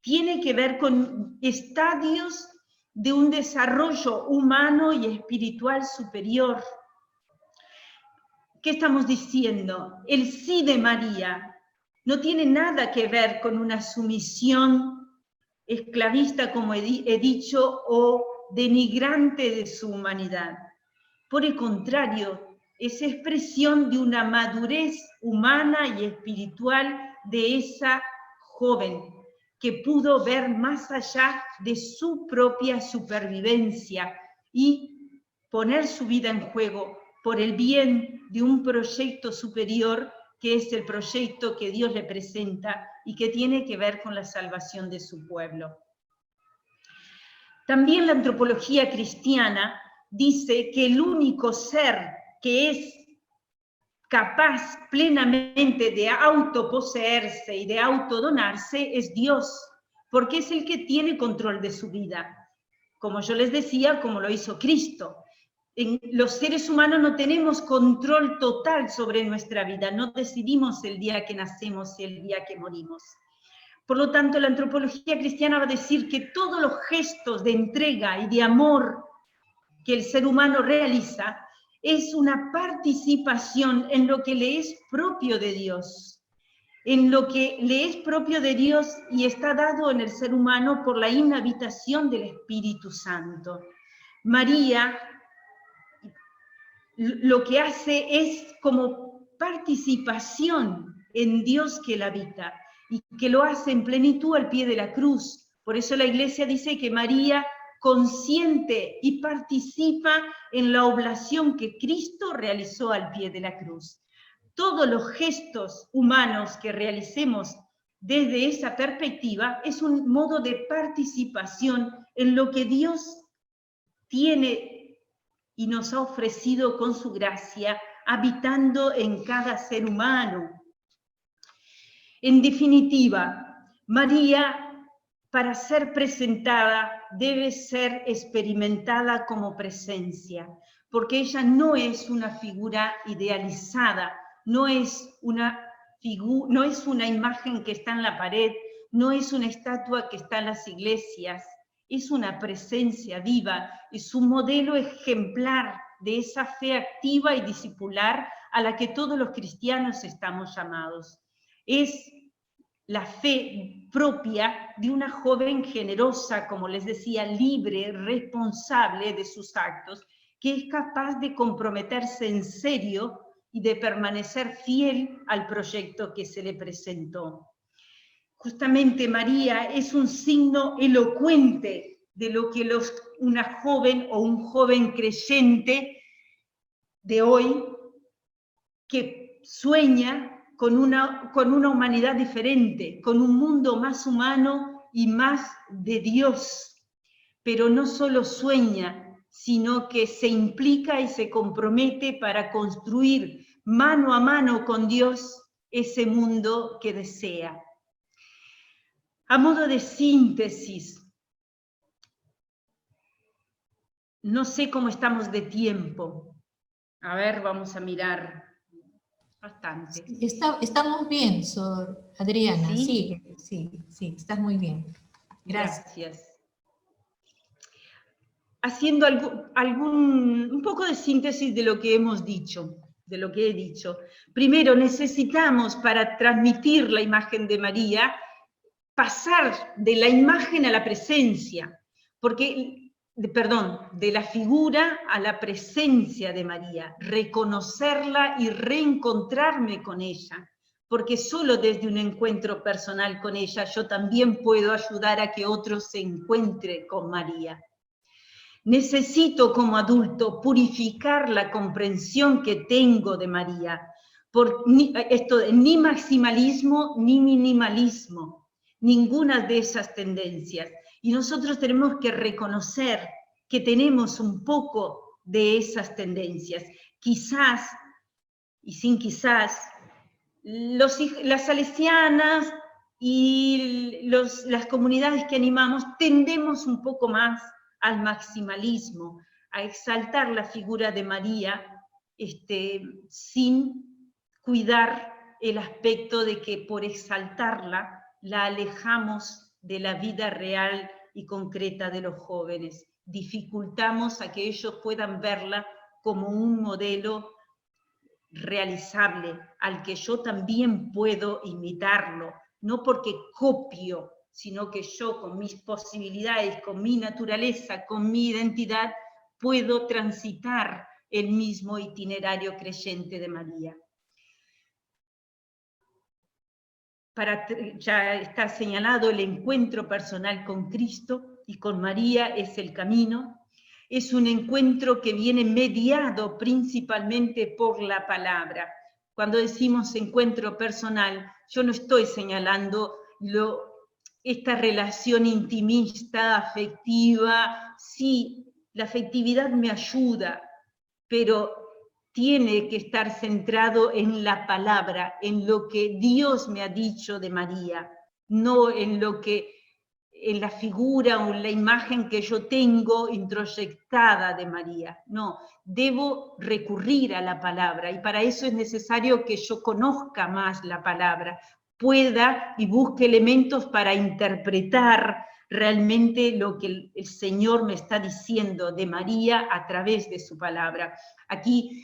tiene que ver con estadios de un desarrollo humano y espiritual superior. ¿Qué estamos diciendo? El sí de María no tiene nada que ver con una sumisión esclavista, como he dicho, o denigrante de su humanidad. Por el contrario, es expresión de una madurez humana y espiritual de esa joven, que pudo ver más allá de su propia supervivencia y poner su vida en juego por el bien de un proyecto superior, que es el proyecto que Dios le presenta y que tiene que ver con la salvación de su pueblo. También la antropología cristiana dice que el único ser que es capaz plenamente de autoposeerse y de autodonarse es Dios, porque es el que tiene control de su vida. Como yo les decía, como lo hizo Cristo. Los seres humanos no tenemos control total sobre nuestra vida, no decidimos el día que nacemos y el día que morimos. Por lo tanto, la antropología cristiana va a decir que todos los gestos de entrega y de amor que el ser humano realiza es una participación en lo que le es propio de Dios, en lo que le es propio de Dios y está dado en el ser humano por la inhabitación del Espíritu Santo. María lo que hace es como participación en Dios que la habita y que lo hace en plenitud al pie de la cruz. Por eso la Iglesia dice que María consiente y participa en la oblación que Cristo realizó al pie de la cruz. Todos los gestos humanos que realicemos desde esa perspectiva es un modo de participación en lo que Dios tiene y nos ha ofrecido con su gracia, habitando en cada ser humano. En definitiva, María, para ser presentada, debe ser experimentada como presencia, porque ella no es una figura idealizada, no es una imagen que está en la pared, no es una estatua que está en las iglesias, es una presencia viva, es un modelo ejemplar de esa fe activa y discipular a la que todos los cristianos estamos llamados. Es la fe propia de una joven generosa, como les decía, libre, responsable de sus actos, que es capaz de comprometerse en serio y de permanecer fiel al proyecto que se le presentó. Justamente María es un signo elocuente de lo que una joven o un joven creyente de hoy que sueña con una humanidad diferente, con un mundo más humano y más de Dios. Pero no solo sueña, sino que se implica y se compromete para construir mano a mano con Dios ese mundo que desea. A modo de síntesis, no sé cómo estamos de tiempo. A ver, vamos a mirar bastante. Estamos bien, Sor Adriana. ¿Sí? Sí, estás muy bien. Gracias. Haciendo un poco de síntesis de lo que hemos dicho, de lo que he dicho. Primero, necesitamos, para transmitir la imagen de María, pasar de la imagen a la presencia, de la figura a la presencia de María, reconocerla y reencontrarme con ella, porque solo desde un encuentro personal con ella yo también puedo ayudar a que otros se encuentren con María. Necesito como adulto purificar la comprensión que tengo de María, ni maximalismo ni minimalismo, ninguna de esas tendencias. Y nosotros tenemos que reconocer que tenemos un poco de esas tendencias. Quizás, y sin quizás, las salesianas y las comunidades que animamos tendemos un poco más al maximalismo, a exaltar la figura de María sin cuidar el aspecto de que por exaltarla la alejamos de la vida real y concreta de los jóvenes. Dificultamos a que ellos puedan verla como un modelo realizable, al que yo también puedo imitarlo, no porque copio, sino que yo con mis posibilidades, con mi naturaleza, con mi identidad, puedo transitar el mismo itinerario creyente de María. Ya está señalado el encuentro personal con Cristo y con María es el camino. Es un encuentro que viene mediado principalmente por la palabra. Cuando decimos encuentro personal, yo no estoy señalando esta relación intimista, afectiva. Sí, la afectividad me ayuda, pero tiene que estar centrado en la palabra, en lo que Dios me ha dicho de María, no en la figura o en la imagen que yo tengo introyectada de María. No, debo recurrir a la palabra y para eso es necesario que yo conozca más la palabra, pueda y busque elementos para interpretar realmente lo que el Señor me está diciendo de María a través de su palabra. Aquí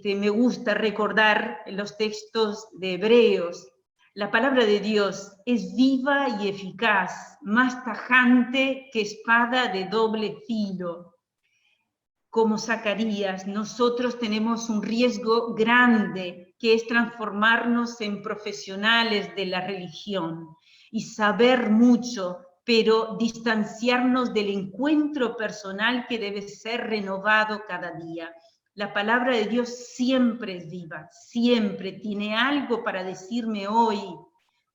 me gusta recordar los textos de Hebreos. La palabra de Dios es viva y eficaz, más tajante que espada de doble filo. Como Zacarías, nosotros tenemos un riesgo grande, que es transformarnos en profesionales de la religión y saber mucho, pero distanciarnos del encuentro personal que debe ser renovado cada día. La palabra de Dios siempre es viva, siempre tiene algo para decirme hoy.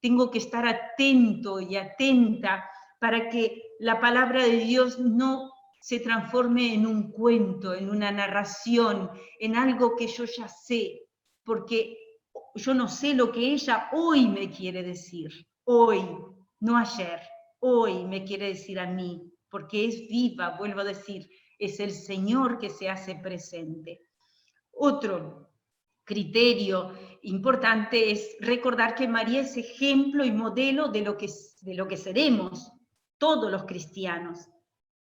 Tengo que estar atento y atenta para que la palabra de Dios no se transforme en un cuento, en una narración, en algo que yo ya sé, porque yo no sé lo que ella hoy me quiere decir, hoy, no ayer, hoy me quiere decir a mí, porque es viva, vuelvo a decir, es el Señor que se hace presente. Otro criterio importante es recordar que María es ejemplo y modelo de lo que seremos todos los cristianos,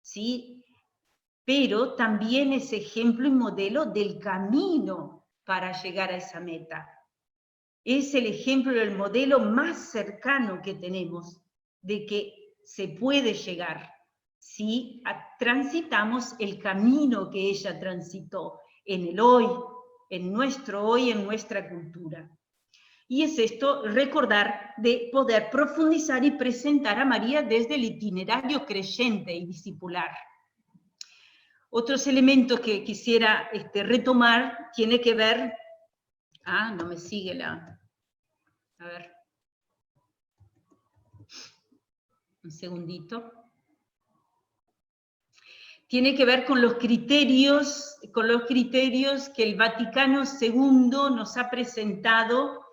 ¿sí? Pero también es ejemplo y modelo del camino para llegar a esa meta. es el ejemplo, el modelo más cercano que tenemos de que se puede llegar si transitamos el camino que ella transitó en el hoy, en nuestro hoy, en nuestra cultura. Y es esto, recordar de poder profundizar y presentar a María desde el itinerario creyente y discipular. Otros elementos que quisiera retomar tiene que ver... no me sigue la... A ver. Un segundito. Tiene que ver con los criterios que el Vaticano II nos ha presentado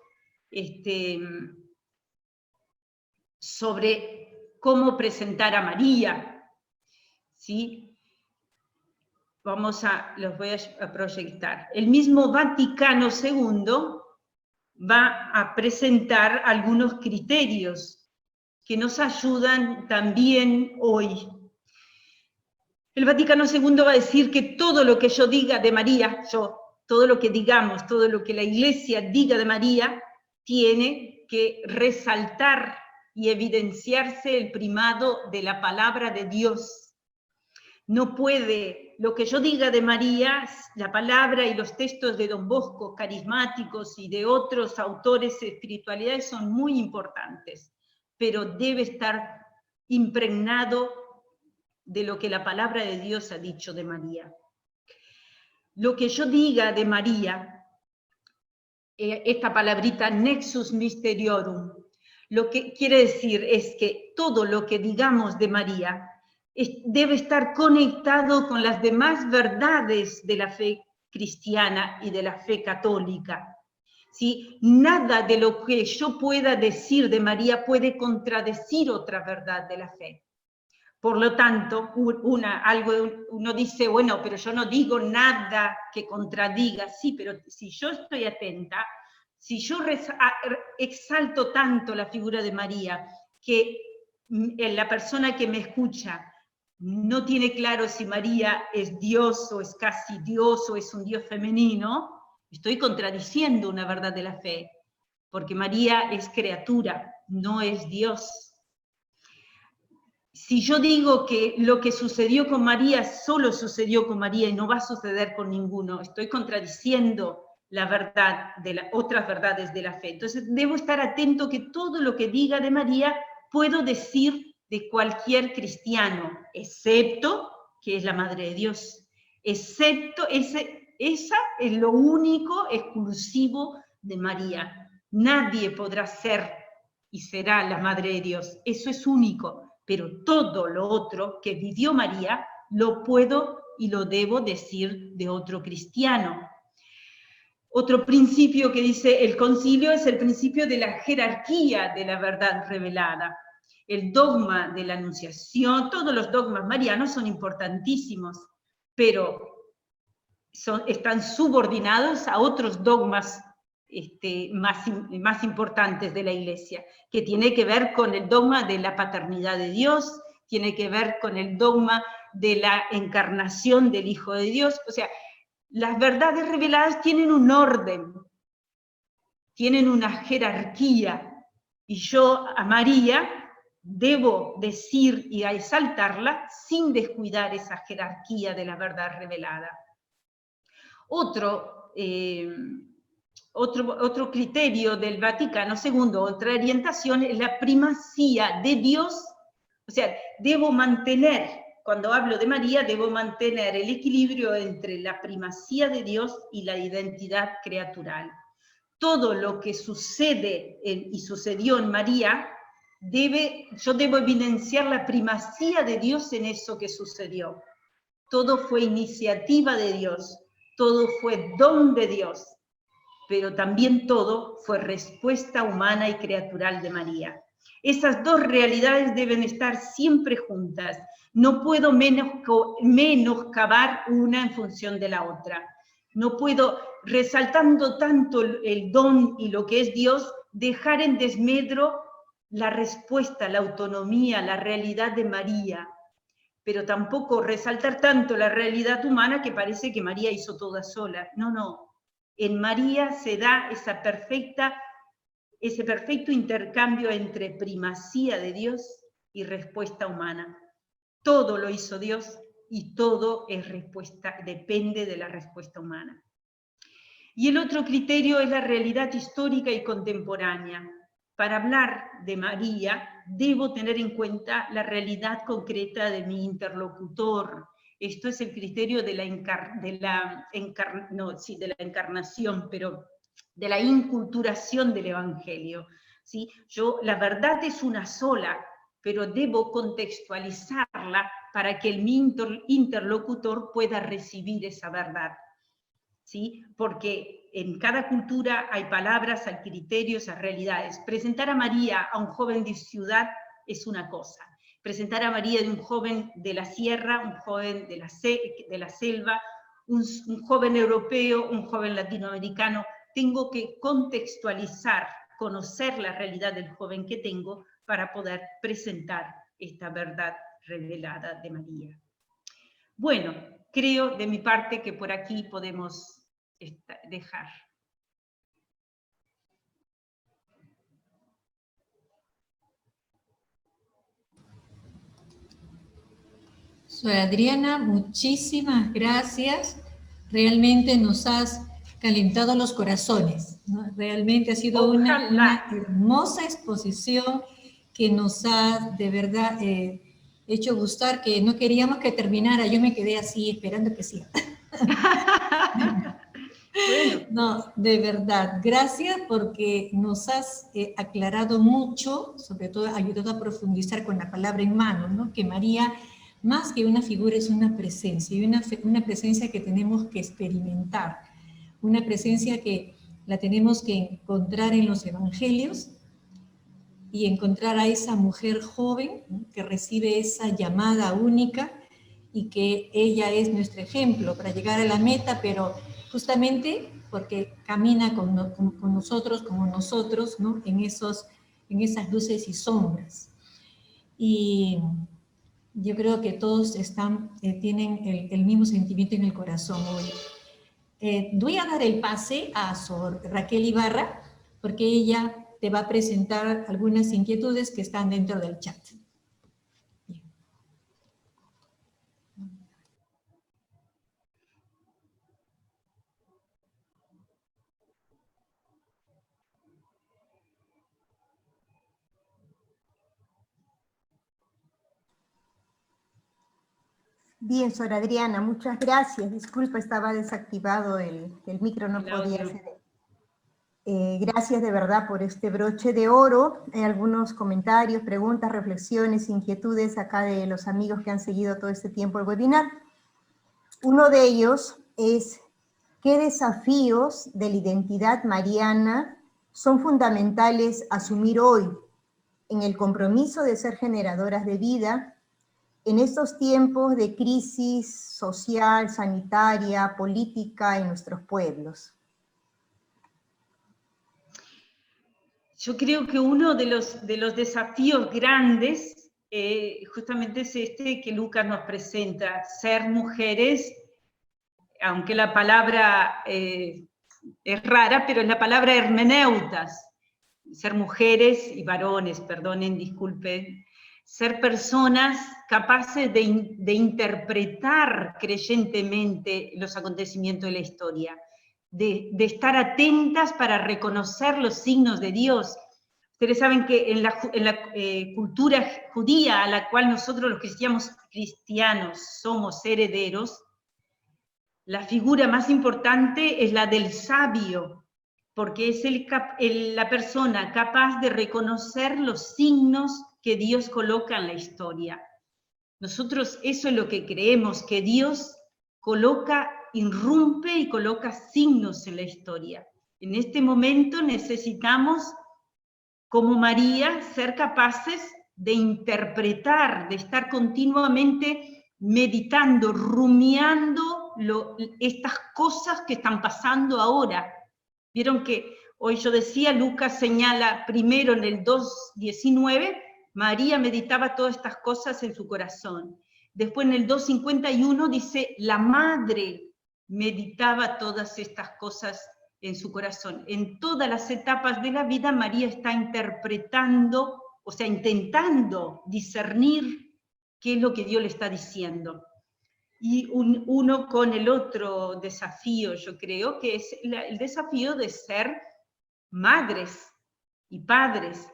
sobre cómo presentar a María, ¿sí? Los voy a proyectar. El mismo Vaticano II va a presentar algunos criterios que nos ayudan también hoy. El Vaticano II va a decir que todo lo que yo diga de María, todo lo que digamos, todo lo que la Iglesia diga de María, tiene que resaltar y evidenciarse el primado de la palabra de Dios. No puede, lo que yo diga de María, la palabra y los textos de Don Bosco, carismáticos y de otros autores de espiritualidades son muy importantes, pero debe estar impregnado de lo que la palabra de Dios ha dicho de María. Lo que yo diga de María, esta palabrita nexus mysteriorum, lo que quiere decir es que todo lo que digamos de María debe estar conectado con las demás verdades de la fe cristiana y de la fe católica. ¿Sí? Nada de lo que yo pueda decir de María puede contradecir otra verdad de la fe. Por lo tanto, uno dice, bueno, pero yo no digo nada que contradiga. Sí, pero si yo estoy atenta, si yo exalto tanto la figura de María, que la persona que me escucha no tiene claro si María es Dios o es casi Dios o es un Dios femenino, estoy contradiciendo una verdad de la fe, porque María es criatura, no es Dios. Si yo digo que lo que sucedió con María solo sucedió con María y no va a suceder con ninguno, estoy contradiciendo la verdad de las otras verdades de la fe. Entonces debo estar atento que todo lo que diga de María puedo decir de cualquier cristiano, excepto que es la Madre de Dios. Excepto, esa es lo único exclusivo de María. Nadie podrá ser y será la Madre de Dios. Eso es único. Pero todo lo otro que vivió María lo puedo y lo debo decir de otro cristiano. Otro principio que dice el concilio es el principio de la jerarquía de la verdad revelada. El dogma de la Anunciación, todos los dogmas marianos son importantísimos, pero están subordinados a otros dogmas más importantes de la Iglesia, que tiene que ver con el dogma de la paternidad de Dios, tiene que ver con el dogma de la encarnación del Hijo de Dios. O sea, las verdades reveladas tienen un orden, tienen una jerarquía, y yo a María debo decir y exaltarla sin descuidar esa jerarquía de la verdad revelada. Otro criterio del Vaticano II, otra orientación, es la primacía de Dios. O sea, debo mantener, cuando hablo de María, debo mantener el equilibrio entre la primacía de Dios y la identidad creatural. Todo lo que sucede y sucedió en María, yo debo evidenciar la primacía de Dios en eso que sucedió. Todo fue iniciativa de Dios, todo fue don de Dios, pero también todo fue respuesta humana y creatural de María. Esas dos realidades deben estar siempre juntas. No puedo menoscabar una en función de la otra. No puedo, resaltando tanto el don y lo que es Dios, dejar en desmedro la respuesta, la autonomía, la realidad de María, pero tampoco resaltar tanto la realidad humana que parece que María hizo toda sola. No, no. En María se da esa perfecta ese perfecto intercambio entre primacía de Dios y respuesta humana. Todo lo hizo Dios y todo es respuesta, depende de la respuesta humana. Y el otro criterio es la realidad histórica y contemporánea. Para hablar de María, debo tener en cuenta la realidad concreta de mi interlocutor. Esto es el criterio de la encarnación, pero de la inculturación del Evangelio. ¿Sí? La verdad es una sola, pero debo contextualizarla para que mi interlocutor pueda recibir esa verdad. ¿Sí? Porque en cada cultura hay palabras, hay criterios, hay realidades. Presentar a María a un joven de ciudad es una cosa. Presentar a María de un joven de la sierra, un joven de la selva, un joven europeo, un joven latinoamericano. Tengo que contextualizar, conocer la realidad del joven que tengo para poder presentar esta verdad revelada de María. Bueno, creo de mi parte que por aquí podemos dejar. Soy Adriana, muchísimas gracias. Realmente nos has calentado los corazones, ¿no? Realmente ha sido una hermosa exposición que nos ha de verdad hecho gustar, que no queríamos que terminara. Yo me quedé así esperando que siga. Bueno. No, de verdad, gracias porque nos has aclarado mucho, sobre todo ayudado a profundizar con la palabra en mano, ¿no? Que María, más que una figura, es una presencia, y una presencia que tenemos que experimentar, una presencia que la tenemos que encontrar en los evangelios y encontrar a esa mujer joven, ¿no? Que recibe esa llamada única y que ella es nuestro ejemplo para llegar a la meta, pero justamente porque camina con nosotros, como nosotros, ¿no? en esas luces y sombras. Y yo creo que todos tienen el mismo sentimiento en el corazón hoy. Voy a dar el pase a Sor Raquel Ibarra, porque ella te va a presentar algunas inquietudes que están dentro del chat. Bien, Sor Adriana, muchas gracias. Disculpa, estaba desactivado el micro, no podía acceder. Gracias de verdad por este broche de oro. Hay algunos comentarios, preguntas, reflexiones, inquietudes acá de los amigos que han seguido todo este tiempo el webinar. Uno de ellos es: ¿qué desafíos de la identidad mariana son fundamentales asumir hoy en el compromiso de ser generadoras de vida en estos tiempos de crisis social, sanitaria, política en nuestros pueblos? Yo creo que uno de los desafíos grandes justamente es este que Lucas nos presenta: ser mujeres, aunque la palabra es rara, pero es la palabra hermeneutas, ser mujeres y varones, perdonen, disculpen, ser personas capaces de interpretar creyentemente los acontecimientos de la historia, de estar atentas para reconocer los signos de Dios. Ustedes saben que en la cultura judía, a la cual nosotros los cristianos somos herederos, la figura más importante es la del sabio, porque es la persona capaz de reconocer los signos que Dios coloca en la historia. Nosotros eso es lo que creemos, que Dios irrumpe y coloca signos en la historia. En este momento necesitamos, como María, ser capaces de interpretar, de estar continuamente meditando, rumiando estas cosas que están pasando ahora. Vieron que hoy yo decía, Lucas señala primero en el 2:19, María meditaba todas estas cosas en su corazón. Después en el 2:51 dice, la madre meditaba todas estas cosas en su corazón. En todas las etapas de la vida, María está interpretando, o sea, intentando discernir qué es lo que Dios le está diciendo. Y uno con el otro desafío, yo creo, que es el desafío de ser madres y padres.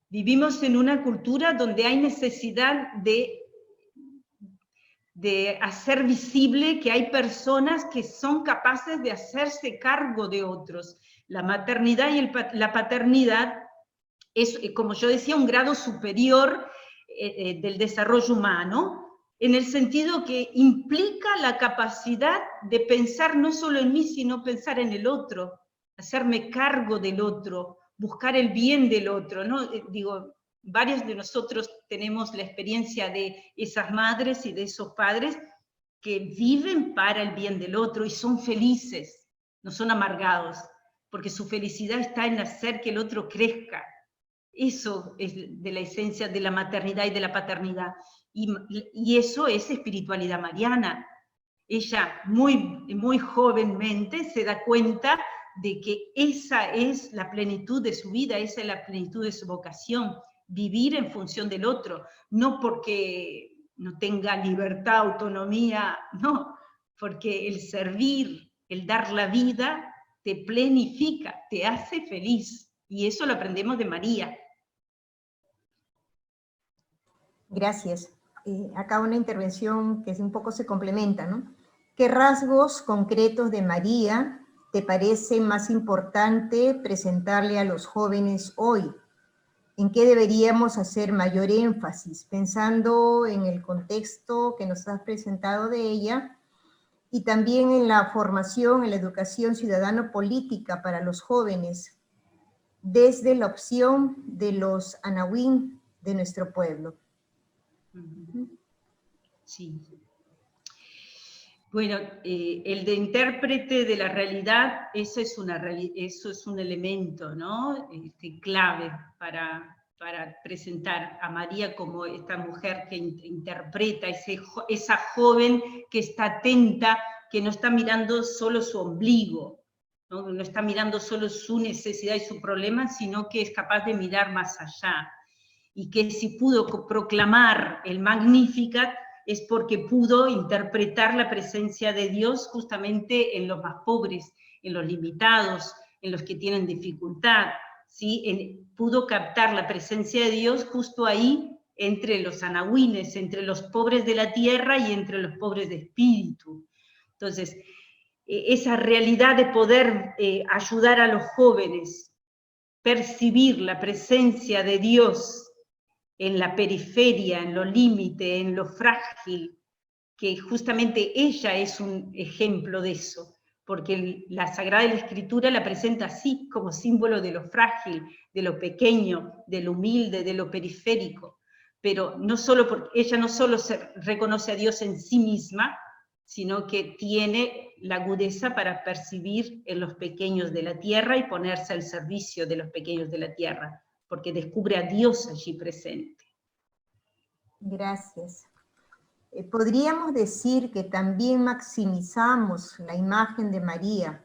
Vivimos en una cultura donde hay necesidad de hacer visible que hay personas que son capaces de hacerse cargo de otros. La maternidad y la paternidad es, como yo decía, un grado superior del desarrollo humano, en el sentido que implica la capacidad de pensar no solo en mí, sino pensar en el otro, hacerme cargo del otro, buscar el bien del otro, ¿no? Digo, varios de nosotros tenemos la experiencia de esas madres y de esos padres que viven para el bien del otro y son felices, no son amargados, porque su felicidad está en hacer que el otro crezca. Eso es de la esencia de la maternidad y de la paternidad. Y eso es espiritualidad mariana. Ella muy jovenmente se da cuenta de que esa es la plenitud de su vida, esa es la plenitud de su vocación, vivir en función del otro, no porque no tenga libertad, autonomía, no, porque el servir, el dar la vida, te plenifica, te hace feliz, y eso lo aprendemos de María. Gracias. Acá una intervención que un poco se complementa, ¿no? ¿Qué rasgos concretos de María te parece más importante presentarle a los jóvenes hoy? ¿En qué deberíamos hacer mayor énfasis? Pensando en el contexto que nos has presentado de ella y también en la formación, en la educación ciudadano-política para los jóvenes, desde la opción de los anahuín de nuestro pueblo. Sí. Bueno, el de intérprete de la realidad, eso es un elemento, ¿no? Clave para presentar a María como esta mujer que interpreta, esa joven que está atenta, que no está mirando solo su ombligo, no está mirando solo su necesidad y su problema, sino que es capaz de mirar más allá. Y que si pudo proclamar el Magnificat es porque pudo interpretar la presencia de Dios justamente en los más pobres, en los limitados, en los que tienen dificultad, ¿sí? Pudo captar la presencia de Dios justo ahí, entre los anahuines, entre los pobres de la tierra y entre los pobres de espíritu. Entonces, esa realidad de poder ayudar a los jóvenes, percibir la presencia de Dios en la periferia, en lo límite, en lo frágil, que justamente ella es un ejemplo de eso, porque la Sagrada Escritura la presenta así, como símbolo de lo frágil, de lo pequeño, de lo humilde, de lo periférico, pero no solo porque ella no solo se reconoce a Dios en sí misma, sino que tiene la agudeza para percibir en los pequeños de la tierra y ponerse al servicio de los pequeños de la tierra, porque descubre a Dios allí presente. Gracias. Podríamos decir que también maximizamos la imagen de María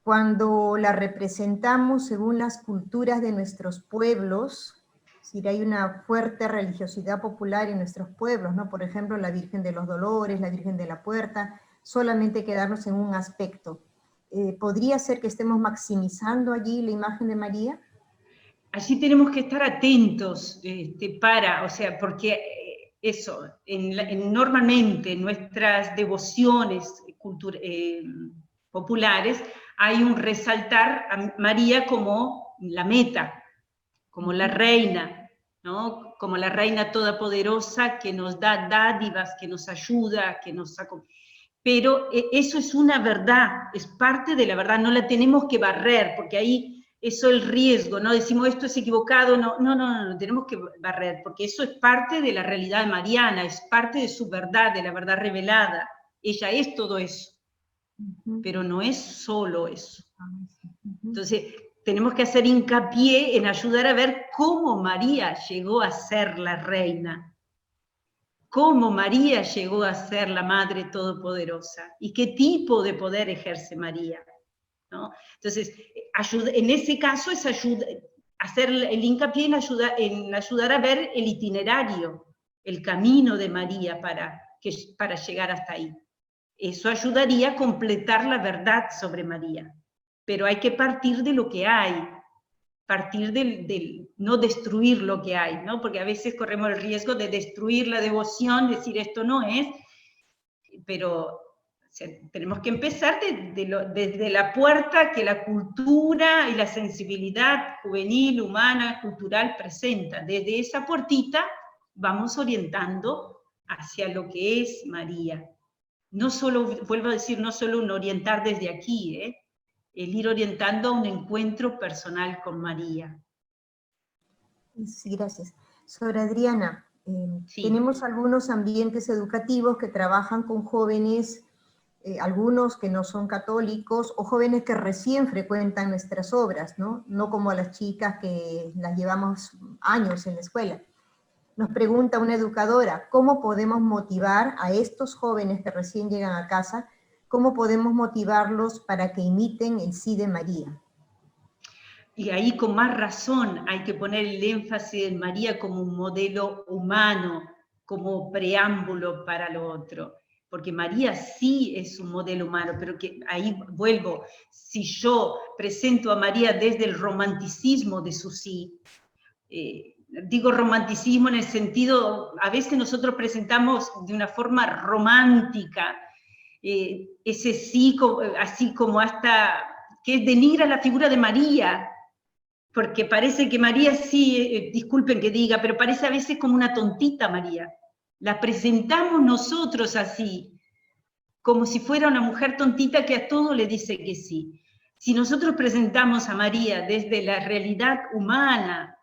cuando la representamos según las culturas de nuestros pueblos. Es decir, hay una fuerte religiosidad popular en nuestros pueblos, ¿no? Por ejemplo, la Virgen de los Dolores, la Virgen de la Puerta, solamente quedarnos en un aspecto. ¿Podría ser que estemos maximizando allí la imagen de María? Allí tenemos que estar atentos porque eso, normalmente en nuestras devociones populares hay un resaltar a María como la meta, como la reina, ¿no? Como la reina todopoderosa que nos da dádivas, que nos ayuda, que nos acompaña. Pero eso es una verdad, es parte de la verdad, no la tenemos que barrer, porque ahí eso es el riesgo, ¿no? Decimos esto es equivocado, no, tenemos que barrer, porque eso es parte de la realidad mariana, es parte de su verdad, de la verdad revelada. Ella es todo eso, pero no es solo eso. Entonces, tenemos que hacer hincapié en ayudar a ver cómo María llegó a ser la reina, cómo María llegó a ser la Madre Todopoderosa, y qué tipo de poder ejerce María, ¿no? Entonces, en ese caso es hacer el hincapié en ayudar a ver el itinerario, el camino de María para llegar hasta ahí. Eso ayudaría a completar la verdad sobre María. Pero hay que partir de lo que hay, partir no destruir lo que hay, ¿no? Porque a veces corremos el riesgo de destruir la devoción, decir esto no es, pero o sea, tenemos que empezar desde la puerta que la cultura y la sensibilidad juvenil, humana, cultural presenta. Desde esa puertita vamos orientando hacia lo que es María. No solo, vuelvo a decir, no solo un orientar desde aquí, el ir orientando a un encuentro personal con María. Sí, gracias. Sora Adriana, Sí. tenemos algunos ambientes educativos que trabajan con jóvenes, algunos que no son católicos, o jóvenes que recién frecuentan nuestras obras, ¿no? No como a las chicas que las llevamos años en la escuela. Nos pregunta una educadora, ¿cómo podemos motivar a estos jóvenes que recién llegan a casa? ¿Cómo podemos motivarlos para que imiten el sí de María? Y ahí con más razón hay que poner el énfasis en María como un modelo humano, como preámbulo para lo otro. Porque María sí es un modelo humano, pero que ahí vuelvo, si yo presento a María desde el romanticismo de su sí, digo romanticismo en el sentido, a veces nosotros presentamos de una forma romántica, ese sí, así como hasta, que denigra la figura de María, porque parece que María sí, disculpen que diga, pero parece a veces como una tontita María. La presentamos nosotros así, como si fuera una mujer tontita que a todo le dice que sí. Si nosotros presentamos a María desde la realidad humana,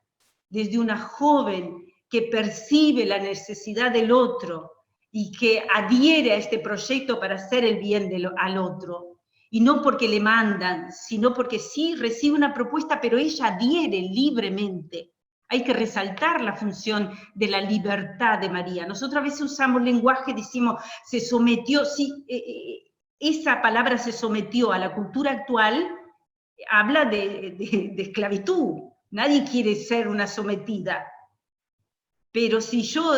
desde una joven que percibe la necesidad del otro y que adhiere a este proyecto para hacer el bien al otro, y no porque le mandan, sino porque sí recibe una propuesta, pero ella adhiere libremente. Hay que resaltar la función de la libertad de María. Nosotros a veces usamos lenguaje, decimos, se sometió, sí, esa palabra se sometió a la cultura actual, habla de esclavitud. Nadie quiere ser una sometida. Pero si yo,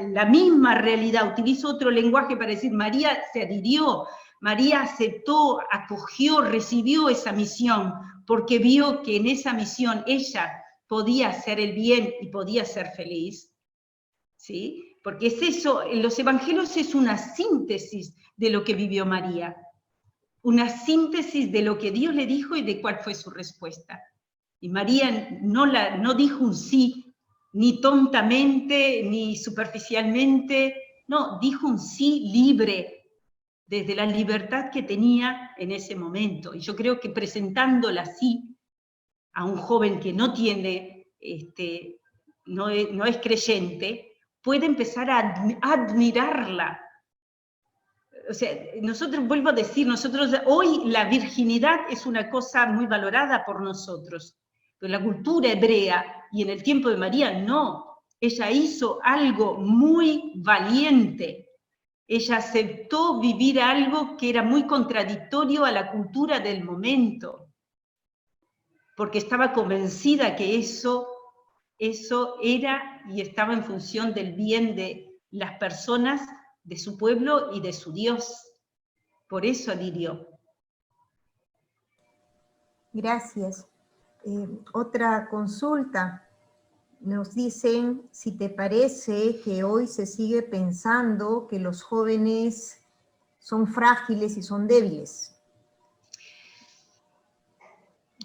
la misma realidad, utilizo otro lenguaje para decir, María se adhirió, María aceptó, acogió, recibió esa misión, porque vio que en esa misión ella podía hacer el bien y podía ser feliz, ¿sí? Porque es eso, en los evangelios es una síntesis de lo que vivió María, una síntesis de lo que Dios le dijo y de cuál fue su respuesta. Y María no dijo un sí, ni tontamente, ni superficialmente, no, dijo un sí libre, desde la libertad que tenía en ese momento. Y yo creo que presentándola así a un joven que no tiene, no es creyente, puede empezar a admirarla. O sea, nosotros, vuelvo a decir, hoy la virginidad es una cosa muy valorada por nosotros, pero la cultura hebrea y en el tiempo de María no. Ella hizo algo muy valiente. Ella aceptó vivir algo que era muy contradictorio a la cultura del momento, porque estaba convencida que eso era y estaba en función del bien de las personas, de su pueblo y de su Dios. Por eso adhirió. Gracias. Otra consulta. Nos dicen si te parece que hoy se sigue pensando que los jóvenes son frágiles y son débiles.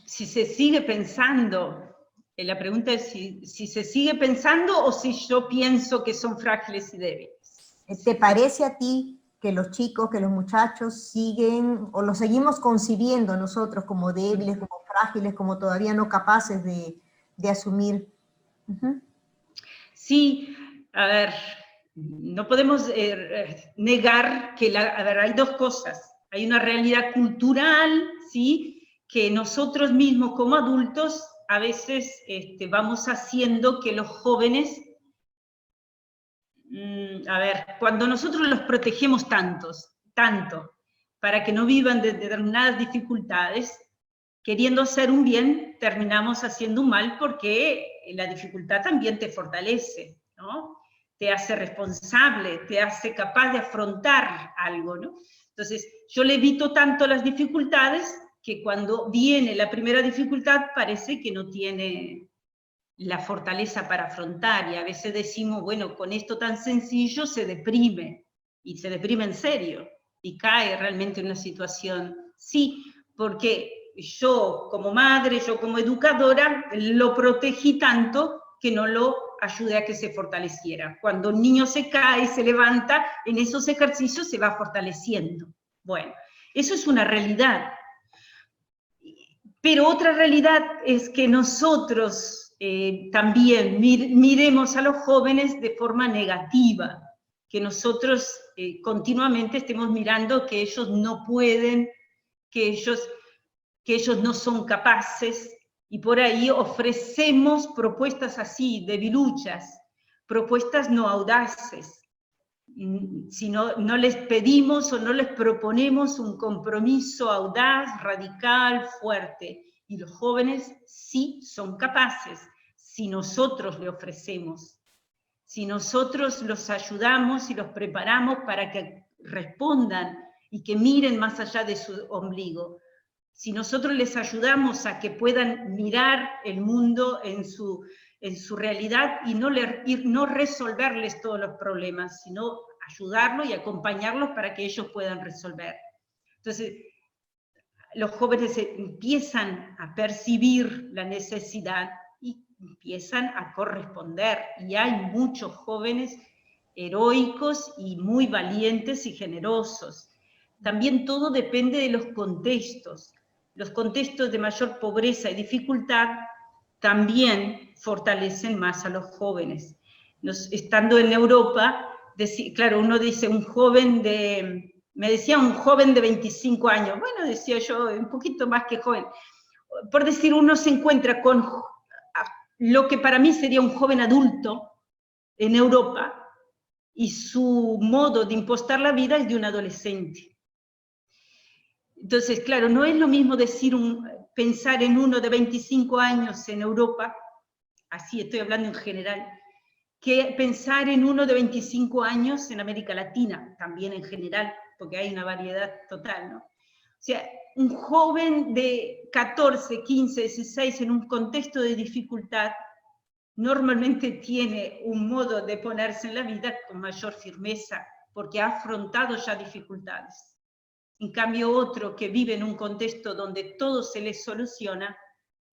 Si se sigue pensando, la pregunta es si se sigue pensando o si yo pienso que son frágiles y débiles. ¿Te parece a ti que los chicos, que los muchachos siguen, o los seguimos concibiendo nosotros como débiles, como frágiles, como todavía no capaces de asumir? Sí, a ver, no podemos negar que hay dos cosas. Hay una realidad cultural, ¿sí?, que nosotros mismos como adultos a veces vamos haciendo que los jóvenes, cuando nosotros los protegemos tanto, para que no vivan de determinadas dificultades, queriendo hacer un bien, terminamos haciendo un mal, porque la dificultad también te fortalece, ¿no? Te hace responsable, te hace capaz de afrontar algo, ¿no? Entonces, yo le evito tanto las dificultades que cuando viene la primera dificultad parece que no tiene la fortaleza para afrontar, y a veces decimos, bueno, con esto tan sencillo se deprime, y se deprime en serio, y cae realmente en una situación. Sí, porque yo como madre, yo como educadora, lo protegí tanto que no lo ayudé a que se fortaleciera. Cuando un niño se cae y se levanta, en esos ejercicios se va fortaleciendo. Bueno, eso es una realidad. Pero otra realidad es que nosotros también miremos a los jóvenes de forma negativa, que nosotros continuamente estemos mirando que ellos no pueden, que ellos no son capaces, y por ahí ofrecemos propuestas así, debiluchas, propuestas no audaces. Si no les pedimos o no les proponemos un compromiso audaz, radical, fuerte. Y los jóvenes sí son capaces, si nosotros le ofrecemos, si nosotros los ayudamos y los preparamos para que respondan y que miren más allá de su ombligo. Si nosotros les ayudamos a que puedan mirar el mundo en su realidad y no resolverles todos los problemas, sino ayudarlos y acompañarlos para que ellos puedan resolver. Entonces, los jóvenes empiezan a percibir la necesidad y empiezan a corresponder. Y hay muchos jóvenes heroicos y muy valientes y generosos. También todo depende de los contextos. Los contextos de mayor pobreza y dificultad también fortalecen más a los jóvenes. Estando en Europa, claro, uno dice me decía un joven de 25 años, bueno, decía yo, un poquito más que joven. Por decir, uno se encuentra con lo que para mí sería un joven adulto en Europa, y su modo de impostar la vida es de un adolescente. Entonces, claro, no es lo mismo pensar en uno de 25 años en Europa, así estoy hablando en general, que pensar en uno de 25 años en América Latina, también en general, porque hay una variedad total, ¿no? O sea, un joven de 14, 15, 16 en un contexto de dificultad, normalmente tiene un modo de ponerse en la vida con mayor firmeza, porque ha afrontado ya dificultades. En cambio, otro que vive en un contexto donde todo se le soluciona,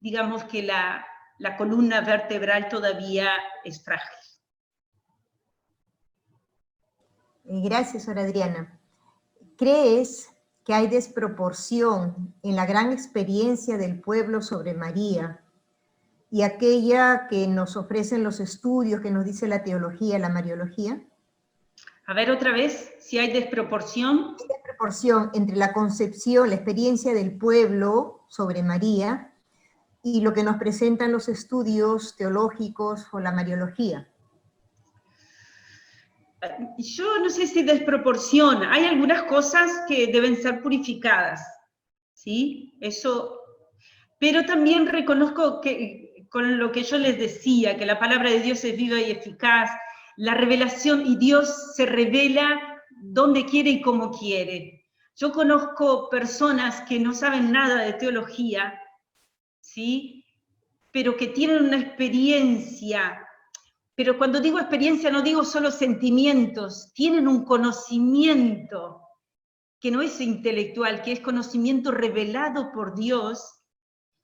digamos que la columna vertebral todavía es frágil. Gracias, Sora Adriana. ¿Crees que hay desproporción en la gran experiencia del pueblo sobre María y aquella que nos ofrecen los estudios, que nos dice la teología, la mariología? A ver, otra vez, si hay desproporción. Hay desproporción entre la concepción, la experiencia del pueblo sobre María y lo que nos presentan los estudios teológicos o la mariología. Yo no sé si desproporción. Hay algunas cosas que deben ser purificadas, ¿sí? Eso. Pero también reconozco que, con lo que yo les decía, que la palabra de Dios es viva y eficaz, la revelación, y Dios se revela donde quiere y como quiere. Yo conozco personas que no saben nada de teología, ¿sí? Pero que tienen una experiencia, pero cuando digo experiencia no digo solo sentimientos, tienen un conocimiento que no es intelectual, que es conocimiento revelado por Dios,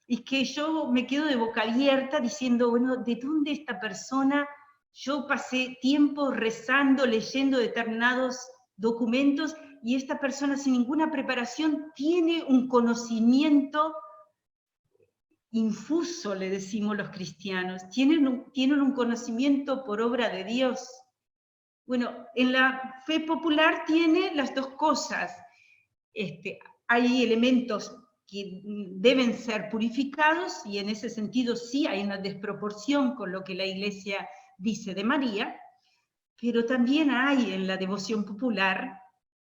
y que yo me quedo de boca abierta diciendo, bueno, ¿de dónde esta persona? Yo pasé tiempo rezando, leyendo determinados documentos, y esta persona sin ninguna preparación tiene un conocimiento infuso, le decimos los cristianos, tienen un conocimiento por obra de Dios. Bueno, en la fe popular tiene las dos cosas. Hay elementos que deben ser purificados, y en ese sentido sí hay una desproporción con lo que la Iglesia dice de María, pero también hay en la devoción popular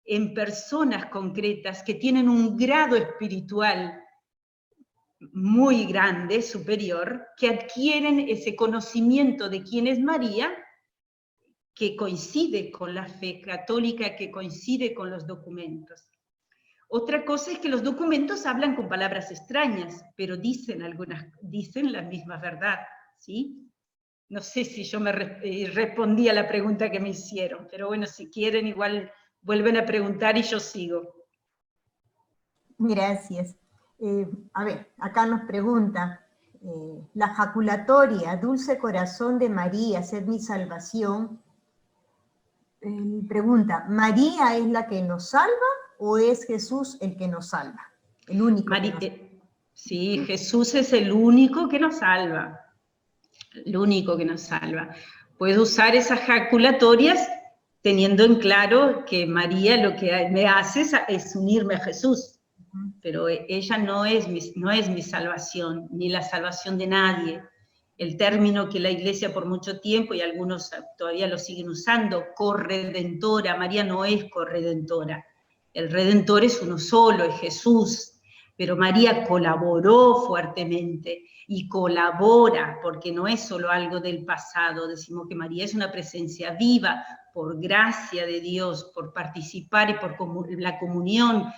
en personas concretas que tienen un grado espiritual muy grande, superior, que adquieren ese conocimiento de quién es María, que coincide con la fe católica, que coincide con los documentos. Otra cosa es que los documentos hablan con palabras extrañas, pero dicen la misma verdad, ¿sí? No sé si yo me respondí a la pregunta que me hicieron, pero bueno, si quieren igual vuelven a preguntar y yo sigo. Gracias. A ver, acá nos pregunta, la jaculatoria, Dulce Corazón de María, sed mi salvación. Pregunta, ¿María es la que nos salva o es Jesús el que nos salva? El único que nos salva. Sí, Jesús es el único que nos salva. El único que nos salva. Puedo usar esas jaculatorias teniendo en claro que María lo que me hace es unirme a Jesús. Pero ella no es mi salvación, ni la salvación de nadie. El término que la Iglesia por mucho tiempo, y algunos todavía lo siguen usando, corredentora, María no es corredentora. El Redentor es uno solo, es Jesús. Pero María colaboró fuertemente y colabora, porque no es solo algo del pasado. Decimos que María es una presencia viva, por gracia de Dios, por participar y por la comunión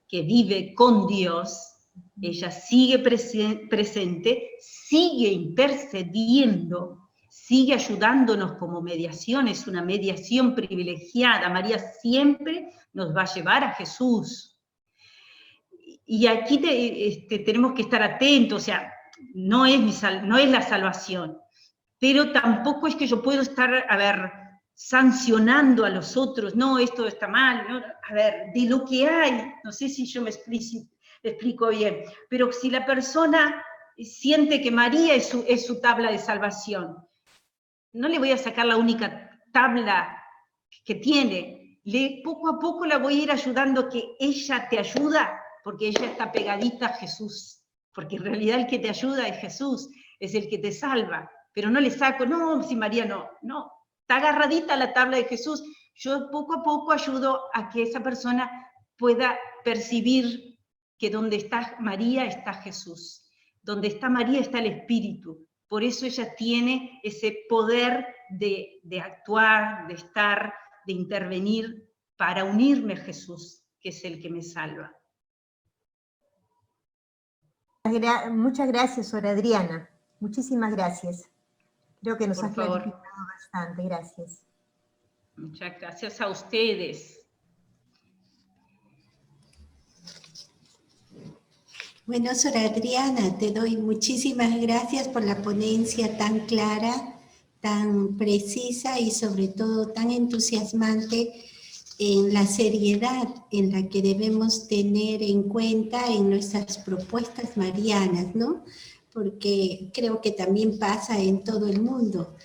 que vive con Dios. Ella sigue presente, sigue intercediendo, sigue ayudándonos como mediación, es una mediación privilegiada. María siempre nos va a llevar a Jesús. Y aquí tenemos que estar atentos, o sea, no es la salvación, pero tampoco es que yo puedo estar, sancionando a los otros, no, esto está mal, ¿no? A ver, de lo que hay, no sé si yo me explico bien, pero si la persona siente que María es su tabla de salvación, no le voy a sacar la única tabla que tiene, poco a poco la voy a ir ayudando, que ella te ayuda, porque ella está pegadita a Jesús, porque en realidad el que te ayuda es Jesús, es el que te salva, pero no le saco, no, si María no, está agarradita a la tabla de Jesús, yo poco a poco ayudo a que esa persona pueda percibir que donde está María está Jesús, donde está María está el Espíritu, por eso ella tiene ese poder de actuar, de estar, de intervenir para unirme a Jesús, que es el que me salva. Muchas gracias, Sor Adriana. Muchísimas gracias. Creo que nos has clarificado bastante. Gracias. Muchas gracias a ustedes. Bueno, Sor Adriana, te doy muchísimas gracias por la ponencia tan clara, tan precisa y sobre todo tan entusiasmante en la seriedad en la que debemos tener en cuenta en nuestras propuestas marianas, ¿no? Porque creo que también pasa en todo el mundo.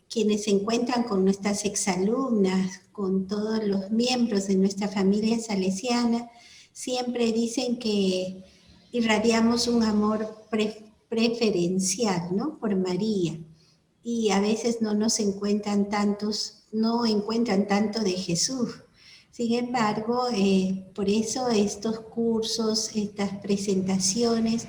Quienes se encuentran con nuestras exalumnas, con todos los miembros de nuestra familia salesiana, siempre dicen que irradiamos un amor preferencial, ¿no? Por María. Y a veces no encuentran tanto de Jesús. Sin embargo, por eso estos cursos, estas presentaciones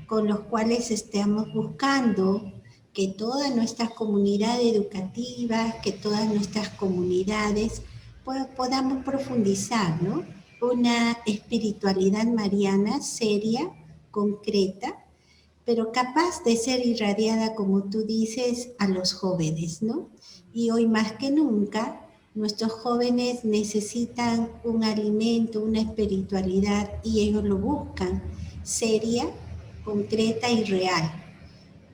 con los cuales estamos buscando que toda nuestra comunidad educativa, que todas nuestras comunidades podamos profundizar, ¿no? Una espiritualidad mariana seria, concreta, pero capaz de ser irradiada, como tú dices, a los jóvenes, ¿no? Y hoy más que nunca, nuestros jóvenes necesitan un alimento, una espiritualidad, y ellos lo buscan, seria, concreta y real.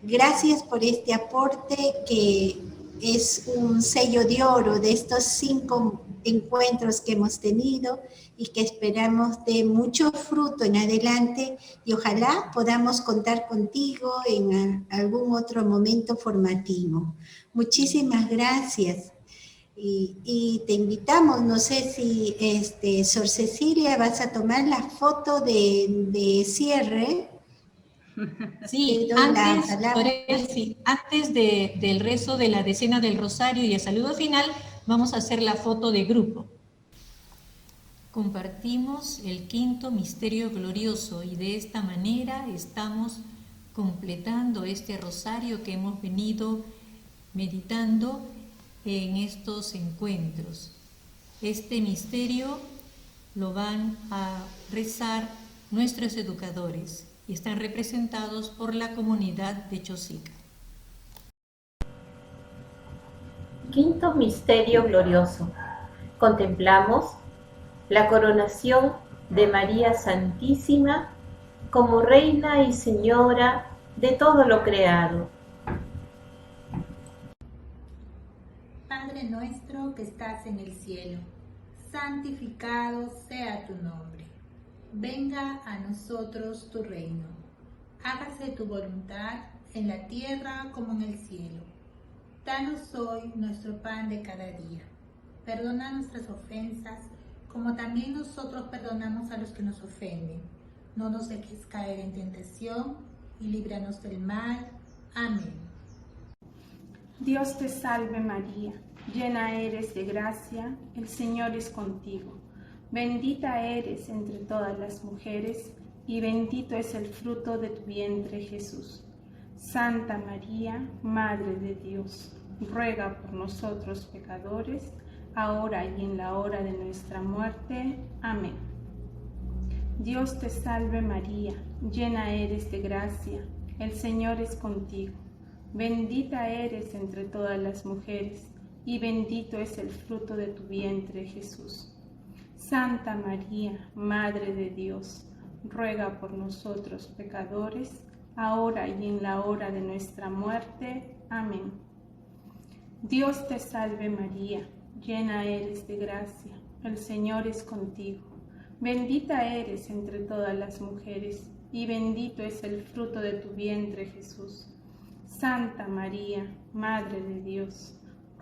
Gracias por este aporte que es un sello de oro de estos 5 encuentros que hemos tenido y que esperamos de mucho fruto en adelante, y ojalá podamos contar contigo en algún otro momento formativo. Muchísimas gracias. Y te invitamos, no sé si Sor Cecilia vas a tomar la foto de cierre. Sí, antes del rezo de la decena del rosario y el saludo final, Vamos a hacer la foto de grupo. Compartimos el quinto misterio glorioso y de esta manera estamos completando este rosario que hemos venido meditando en estos encuentros. Este misterio lo van a rezar nuestros educadores y están representados por la comunidad de Chosica. Quinto misterio glorioso. Contemplamos la coronación de María Santísima como Reina y Señora de todo lo creado. Padre nuestro que estás en el cielo, santificado sea tu nombre. Venga a nosotros tu reino. Hágase tu voluntad en la tierra como en el cielo. Danos hoy nuestro pan de cada día. Perdona nuestras ofensas, como también nosotros perdonamos a los que nos ofenden. No nos dejes caer en tentación y líbranos del mal. Amén. Dios te salve María, llena eres de gracia, el Señor es contigo. Bendita eres entre todas las mujeres, y bendito es el fruto de tu vientre Jesús. Santa María, Madre de Dios, ruega por nosotros pecadores, ahora y en la hora de nuestra muerte. Amén. Dios te salve María, llena eres de gracia, el Señor es contigo. Bendita eres entre todas las mujeres, y bendito es el fruto de tu vientre Jesús. Santa María, Madre de Dios, ruega por nosotros pecadores, ahora y en la hora de nuestra muerte. Amén. Dios te salve María, llena eres de gracia, el Señor es contigo. Bendita eres entre todas las mujeres, y bendito es el fruto de tu vientre Jesús. Santa María, Madre de Dios,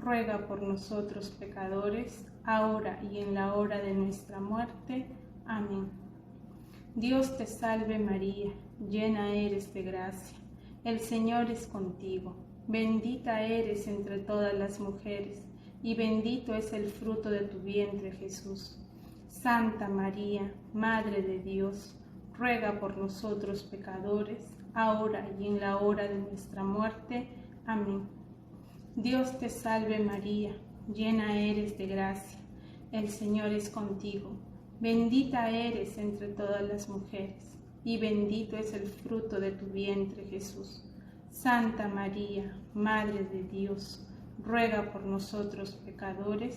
ruega por nosotros pecadores, ahora y en la hora de nuestra muerte. Amén. Dios te salve María, llena eres de gracia, el Señor es contigo. Bendita eres entre todas las mujeres, y bendito es el fruto de tu vientre Jesús. Santa María, Madre de Dios, ruega por nosotros pecadores, ahora y en la hora de nuestra muerte. Amén. Dios te salve María, llena eres de gracia, el Señor es contigo. Bendita eres entre todas las mujeres, y bendito es el fruto de tu vientre Jesús. Santa María, Madre de Dios, ruega por nosotros pecadores,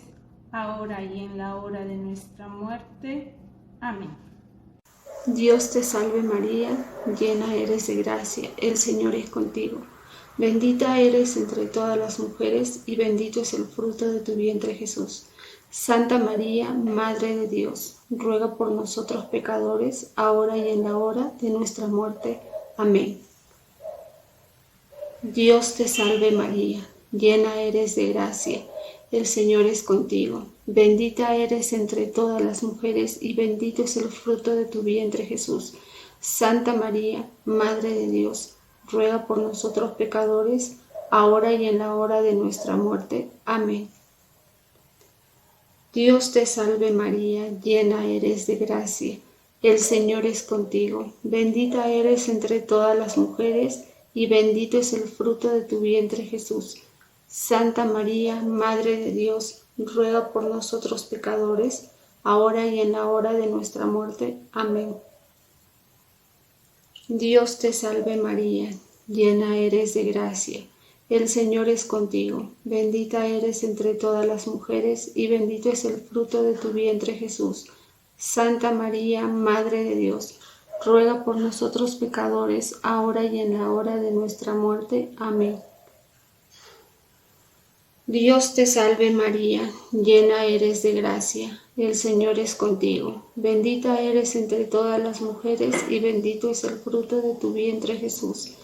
ahora y en la hora de nuestra muerte. Amén. Dios te salve María, llena eres de gracia, el Señor es contigo. Bendita eres entre todas las mujeres, y bendito es el fruto de tu vientre Jesús. Santa María, Madre de Dios, ruega por nosotros pecadores, ahora y en la hora de nuestra muerte. Amén. Dios te salve María, llena eres de gracia, el Señor es contigo. Bendita eres entre todas las mujeres, y bendito es el fruto de tu vientre Jesús. Santa María, Madre de Dios, ruega por nosotros pecadores, ahora y en la hora de nuestra muerte. Amén. Dios te salve María, llena eres de gracia, el Señor es contigo. Bendita eres entre todas las mujeres, y bendito es el fruto de tu vientre Jesús. Santa María, Madre de Dios, ruega por nosotros pecadores, ahora y en la hora de nuestra muerte. Amén. Dios te salve María, llena eres de gracia, el Señor es contigo. Bendita eres entre todas las mujeres, y bendito es el fruto de tu vientre Jesús. Santa María, Madre de Dios, ruega por nosotros pecadores, ahora y en la hora de nuestra muerte. Amén. Dios te salve María, llena eres de gracia, el Señor es contigo. Bendita eres entre todas las mujeres, y bendito es el fruto de tu vientre Jesús.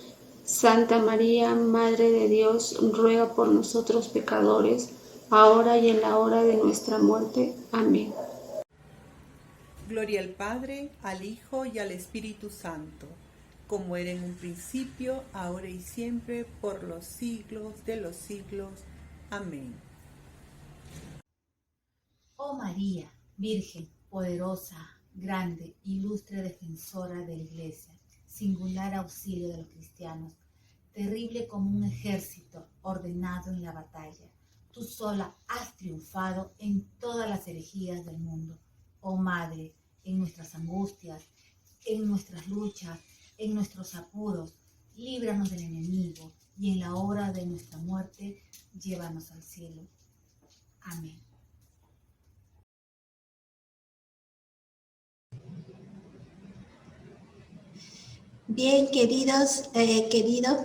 Santa María, Madre de Dios, ruega por nosotros pecadores, ahora y en la hora de nuestra muerte. Amén. Gloria al Padre, al Hijo y al Espíritu Santo, como era en un principio, ahora y siempre, por los siglos de los siglos. Amén. Oh María, Virgen, poderosa, grande, ilustre defensora de la Iglesia, singular auxilio de los cristianos, terrible como un ejército ordenado en la batalla. Tú sola has triunfado en todas las herejías del mundo. Oh Madre, en nuestras angustias, en nuestras luchas, en nuestros apuros, líbranos del enemigo y en la hora de nuestra muerte, llévanos al cielo. Amén. Bien, queridos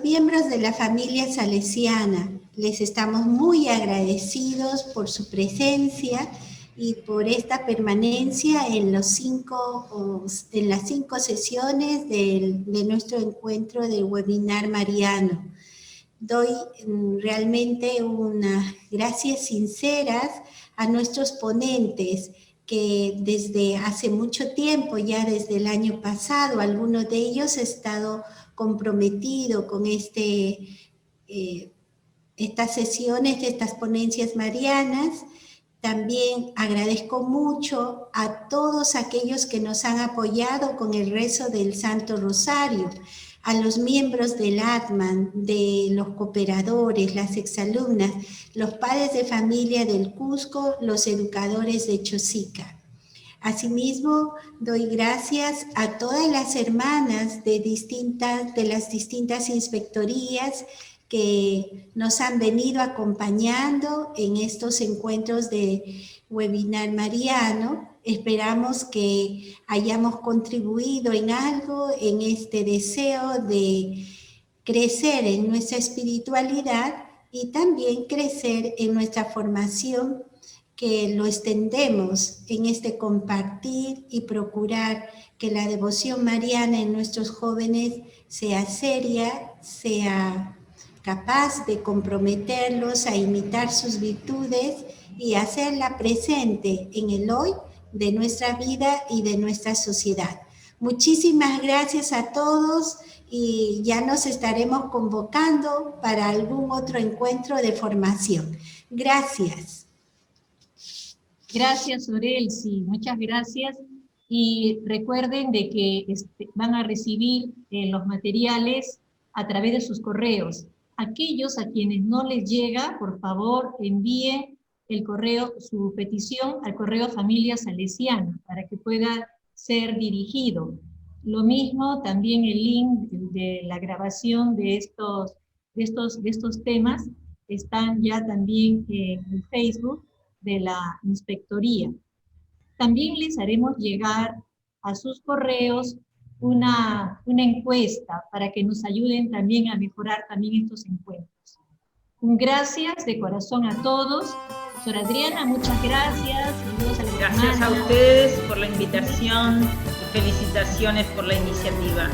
miembros de la familia salesiana, les estamos muy agradecidos por su presencia y por esta permanencia en las 5 sesiones de nuestro encuentro del webinar mariano. Doy realmente unas gracias sinceras a nuestros ponentes, que desde hace mucho tiempo, ya desde el año pasado, algunos de ellos han estado comprometidos con estas sesiones, estas ponencias marianas. También agradezco mucho a todos aquellos que nos han apoyado con el rezo del Santo Rosario, a los miembros del ATMAN, de los cooperadores, las exalumnas, los padres de familia del Cusco, los educadores de Chosica. Asimismo, doy gracias a todas las hermanas de las distintas inspectorías que nos han venido acompañando en estos encuentros de webinar mariano. Esperamos que hayamos contribuido en algo en este deseo de crecer en nuestra espiritualidad y también crecer en nuestra formación, que lo extendemos en este compartir y procurar que la devoción mariana en nuestros jóvenes sea seria, sea capaz de comprometerlos a imitar sus virtudes y hacerla presente en el hoy de nuestra vida y de nuestra sociedad. Muchísimas gracias a todos y ya nos estaremos convocando para algún otro encuentro de formación. Gracias. Gracias, Orelsi, muchas gracias. Y recuerden de que van a recibir los materiales a través de sus correos. Aquellos a quienes no les llega, por favor, envíe el correo, su petición al correo Familia Salesiana para que pueda ser dirigido. Lo mismo también el link de la grabación de estos temas están ya también en el Facebook de la inspectoría. También les haremos llegar a sus correos una encuesta para que nos ayuden también a mejorar también estos encuentros. Un gracias de corazón a todos. Sor Adriana, muchas gracias. Gracias a ustedes por la invitación y felicitaciones por la iniciativa.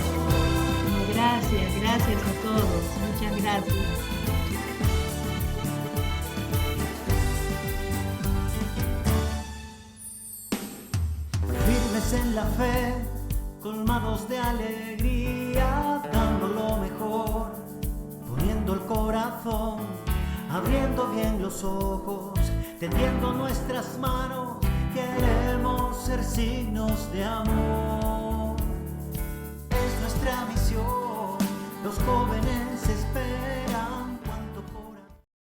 Gracias a todos. Muchas gracias. Firmes en la fe, colmados de alegría, dando lo mejor, poniendo el corazón, abriendo bien los ojos, tendiendo nuestras manos, queremos ser signos de amor. Es nuestra misión, los jóvenes